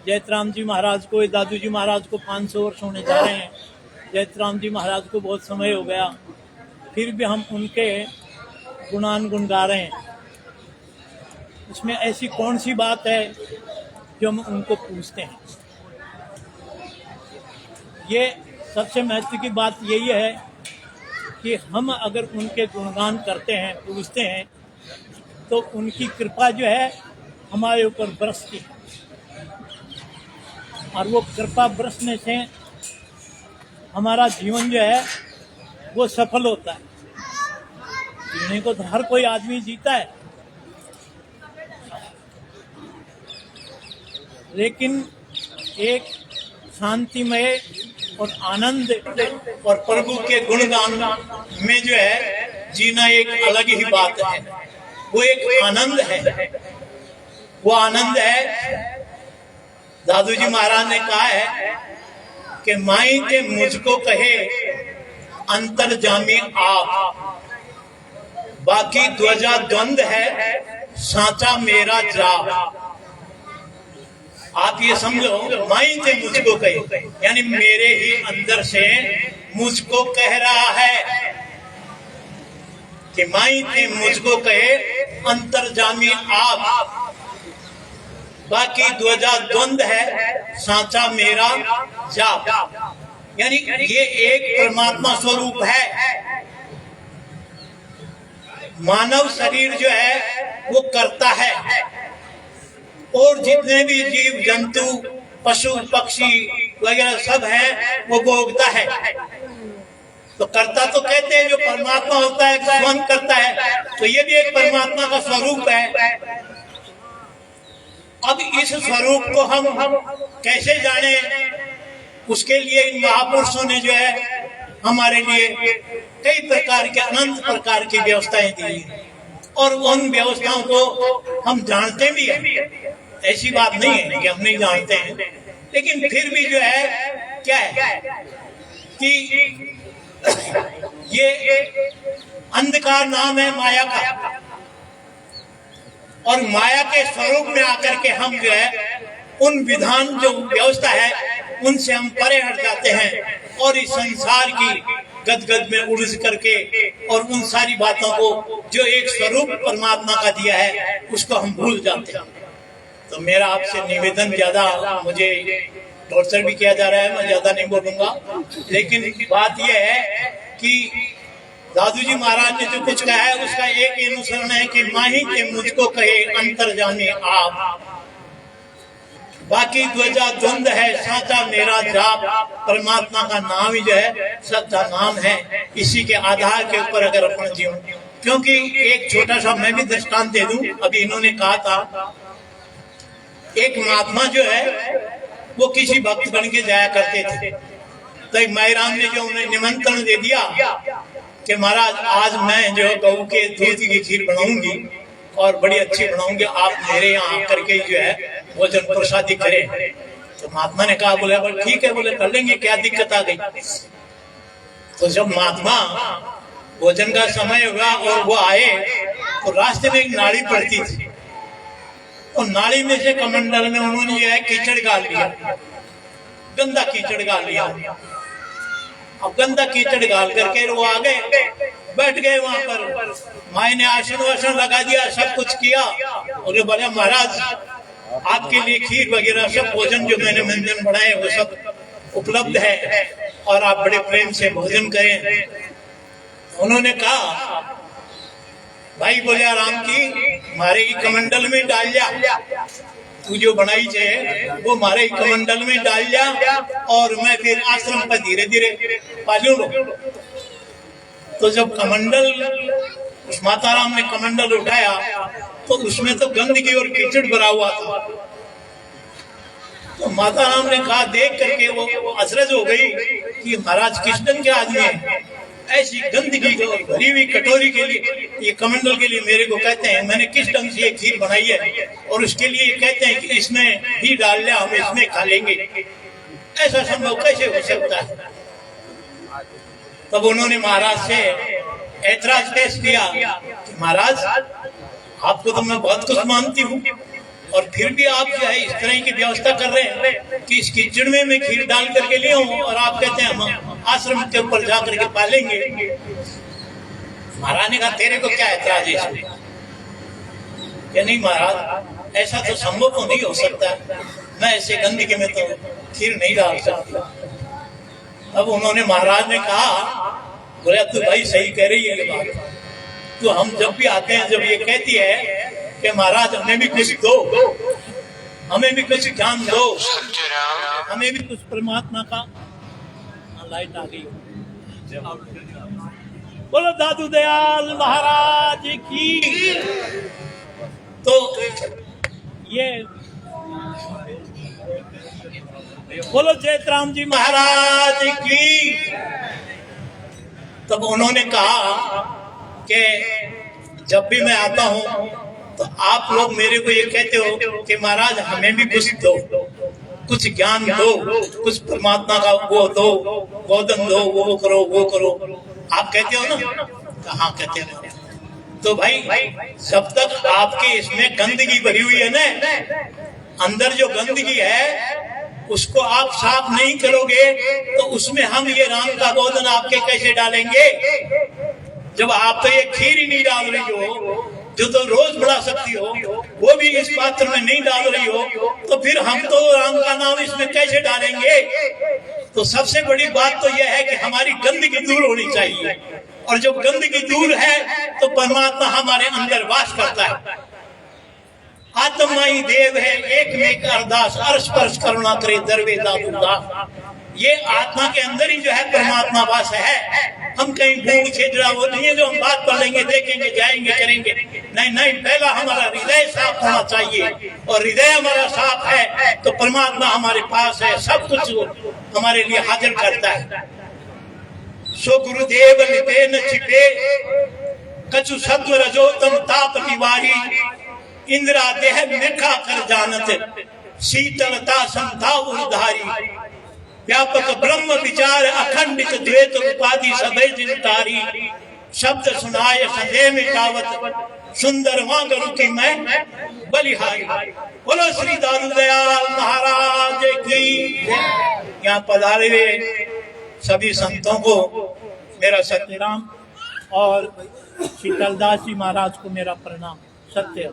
जयतराम जी महाराज को, दादू जी महाराज को 500 वर्ष होने जा रहे हैं, जयतराम जी महाराज को बहुत समय हो गया, फिर भी हम उनके गुणान गुनगा रहे हैं। इसमें ऐसी कौन सी बात है जो हम उनको पूछते हैं। ये सबसे महत्व की बात यही है कि हम अगर उनके गुणगान करते हैं, पूछते हैं, तो उनकी कृपा जो है हमारे ऊपर बरसती है और वो कृपा बरसने से हमारा जीवन जो है वो सफल होता है। जीने को तो हर कोई आदमी जीता है, लेकिन एक शांतिमय और आनंद और प्रभु के गुणगान में जो है जीना एक अलग ही बात है। वो एक आनंद है, वो आनंद है। दादू जी महाराज ने कहा है कि माई के मुझको कहे अंतर्जामी आप, बाकी ध्वजा द्वंद है सांचा मेरा जाप। आप ये समझो, माई से मुझको कहे यानी मेरे ही अंदर से मुझको कह रहा है कि माई से मुझको कहे अंतर्जामी आप, बाकी ध्वजा द्वंद है, सांचा मेरा जाप। यानी ये एक परमात्मा स्वरूप है। मानव शरीर जो है वो करता है, और जितने भी जीव जंतु पशु पक्षी वगैरह सब है वो भोगता है। तो कर्ता तो कहते हैं जो परमात्मा होता है स्वयं करता है, तो ये भी एक परमात्मा का स्वरूप है। अब इस स्वरूप को हम कैसे जाने, उसके लिए इन महापुरुषों ने जो है हमारे लिए कई प्रकार के अनंत प्रकार की व्यवस्थाएं दी, और उन व्यवस्थाओं को हम जानते भी हैं। ऐसी बात नहीं है कि हम नहीं जानते हैं, लेकिन फिर भी जो है क्या है कि ये अंधकार नाम है माया का, और माया के स्वरूप में आकर के हम जो है उन विधान जो व्यवस्था है उनसे हम परे हट जाते हैं, और इस संसार की गदगद में उलझ करके और उन सारी बातों को जो एक स्वरूप परमात्मा का दिया है उसको हम भूल जाते हैं। तो मेरा आपसे निवेदन, ज्यादा मुझे टॉर्चर भी किया जा रहा है, मैं ज्यादा नहीं बोलूंगा, लेकिन बात यह है कि दादू जी महाराज ने जो कुछ कहा है उसका एक अनुसरण है कि माही के मुझको कहे अंतर जाने आप, बाकी ध्वजा द्वंद है, साचा मेरा जाप। परमात्मा का नाम ही जो है सच्चा नाम है। इसी के आधार के ऊपर अगर अपन जीवन, क्योंकि एक छोटा सा मैं भी दृष्टांत दे दूं। अभी इन्होंने कहा था एक महात्मा जो है वो किसी भक्त बन के जाया करते थे, तो एक माईराम ने जो उन्हें निमंत्रण दे दिया कि महाराज आज मैं जो गऊ के दूध की खीर बनाऊंगी और बड़ी अच्छी बनाऊंगी, आप मेरे यहाँ आकर के जो है भोजन प्रसादी करें। तो महात्मा ने कहा, बोले ठीक है, बोले कर लेंगे, क्या दिक्कत आ गई। तो जब महात्मा भोजन का समय हुआ और वो आए तो रास्ते में एक नाली पड़ती थी, और नाली में से कमंडल में उन्होंने जो है कीचड़ गाल लिया, गंदा कीचड़ गाल लिया। अब गंदा कीचड़ गाल करके वो आ गए, बैठ गए वहां पर। माई ने आसन वासन लगा दिया, सब कुछ किया, और ये बोले महाराज आपके लिए खीर वगैरह सब भोजन जो मैंने व्यंजन बनाए वो सब उपलब्ध है, और आप बड़े प्रेम से भोजन करें। उन्होंने कहा, भाई बोले राम की मारे की कमंडल में डाल जा, तू जो बनाई है वो मारे कमंडल में डाल जा, और मैं फिर आश्रम पर धीरे धीरे पालू लो। तो जब कमंडल उस माता राम ने कमंडल उठाया तो उसमें तो गंदगी और कीचड़ भरा हुआ था। तो माता राम ने कहा, देख करके वो अचरज हो गई कि महाराज किस ढंग के आदमी है, ऐसी गंदगी जो भरी हुई कटोरी के लिए, ये कमंडल के लिए मेरे को कहते हैं, मैंने किस ढंग से ये खीर बनाई है, और उसके लिए कहते हैं कि इसमें ही डाल लिया, हम इसमें खा लेंगे, ऐसा संभव कैसे हो सकता है। तब उन्होंने महाराज से ऐतराज पेश किया कि महाराज आपको तो मैं बहुत कुछ मानती हूँ, और फिर भी आप जो है इस तरह की व्यवस्था कर रहे हैं कि इस कीचड़ में मैं खीर डाल करके ले आऊं, और आप कहते हैं हम आश्रम के ऊपर जा करके पालेंगे। महाराज ने कहा, तेरे को क्या ऐतराज है इसमें? कि नहीं महाराज, ऐसा तो संभव तो नहीं हो सकता, मैं ऐसे गंदगी में तो खीर नहीं डाल सकता। अब उन्होंने महाराज ने कहा, बोले तू भाई सही कह रही है ये बात, तो हम जब भी आते हैं जब ये कहती है कि महाराज हमें भी कुछ दो, हमें भी कुछ ज्ञान दो, हमें भी कुछ परमात्मा का, लाइट आ गई, बोलो दादू दयाल महाराज की। तो ये बोलो जयतराम जी महाराज की। तब उन्होंने कहा कि जब भी मैं आता हूँ तो आप लोग मेरे को ये कहते हो कि महाराज हमें भी कुछ दो, कुछ ज्ञान दो, कुछ परमात्मा का वो दो, बोधन दो, वो करो वो करो, आप कहते हो ना? कहाँ कहते हो? तो भाई जब तक आपके इसमें गंदगी भरी हुई है ना, अंदर जो गंदगी है उसको आप साफ नहीं करोगे तो उसमें हम ये राम का बोधन आपके कैसे डालेंगे? जब आप तो ये खीर ही नहीं डाल रही हो, जो तो रोज बढ़ा सकती हो, वो भी इस पात्र में नहीं डाल रही हो, तो फिर हम तो राम का नाम इसमें कैसे डालेंगे? तो सबसे बड़ी बात तो यह है कि हमारी गंदगी दूर होनी चाहिए, और जब गंदगी दूर है तो परमात्मा हमारे अंदर वास करता है। आत्मा ही देव है, एक में एक अरदास, अर्श परश करुणा करे दरवे दादुदास। ये आत्मा के अंदर ही जो है परमात्मा वास है। हम कहीं भूल छेदरा वो नहीं है जो हम बात कर लेंगे, देखेंगे, जाएंगे, करेंगे। नहीं नहीं, पहला हमारा हृदय साफ होना चाहिए, और हृदय हमारा साफ है तो परमात्मा हमारे पास है, सब कुछ हमारे लिए हाजिर करता है। सो गुरुदेव लिपे न छिपे, कछु सत्व रजोतम ताप निवारी, इंद्रा देह मिखा कर जानत, शीतलता समता उधारी, व्यापक ब्रह्म विचार अखंडित द्वैत उपाधि सभे जिनतारी, शब्द सुनाए संदेह मिटावत, सुंदर वांगरु की मैं बलिहारी। बोलो श्री दारू दयाल महाराज की। यहाँ पधारे हुए सभी संतों को मेरा सत्यनाम, और शीतलदास जी महाराज को मेरा प्रणाम। सत्य।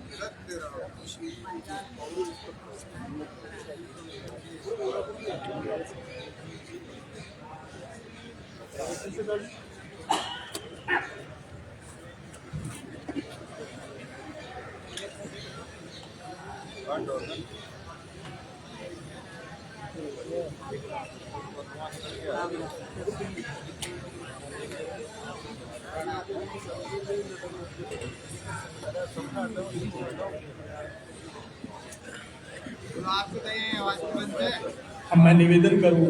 अब मैं निवेदन करूं,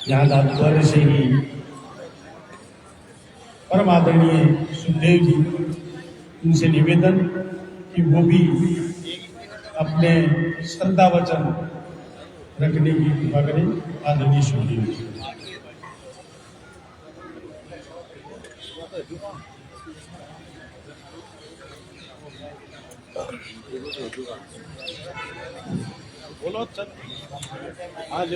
यहाँ दादुद्वार से ही परम आदरणीय सुखदेव जी, उनसे निवेदन कि वो भी अपने श्रद्धा वचन रखने की कृपा करें। आदरणीय सुखदेव जी। बोलो चल आज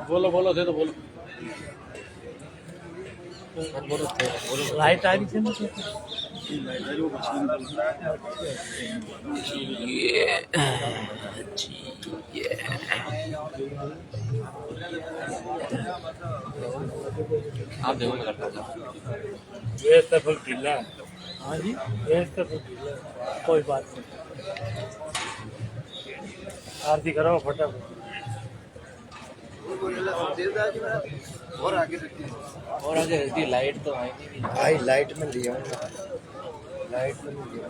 बोलो बोलो दे दो बोलो लाइट आ रही थी मुझे। आप देखो मैं करता हूँ। ये सब ढीला है। हाँ जी, ये सब ढीला है। कोई बात नहीं, आरती करो फटाफट। और आगे रहती है लाइट तो आई नहीं। भाई लाइट में लिया लाइट में लिया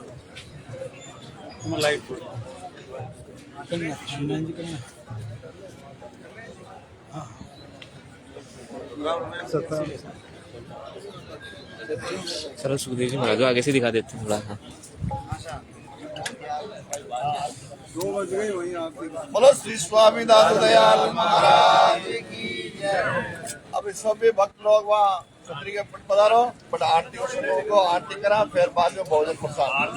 तुम लाइट सरल सुखदेव जी महाराज आगे से दिखा देते हैं थोड़ा सा। बोलो श्री स्वामी दादू दयाल महाराज की जय। अब इस सब भक्त लोग वहाँ छतरी के पट पधारो, बट आरती को आरती करा, फिर बाद में भोजन प्रसाद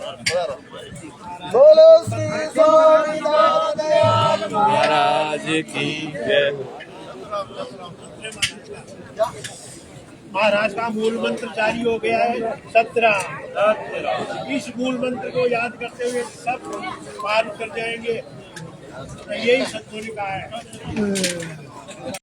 पधारो। बोलो श्री स्वामी दादू दयाल महाराज की जय। महाराज का मूल मंत्र जारी हो गया है 17। इस मूल मंत्र को याद करते हुए सब पार कर जाएंगे। यही सतगुरु का है।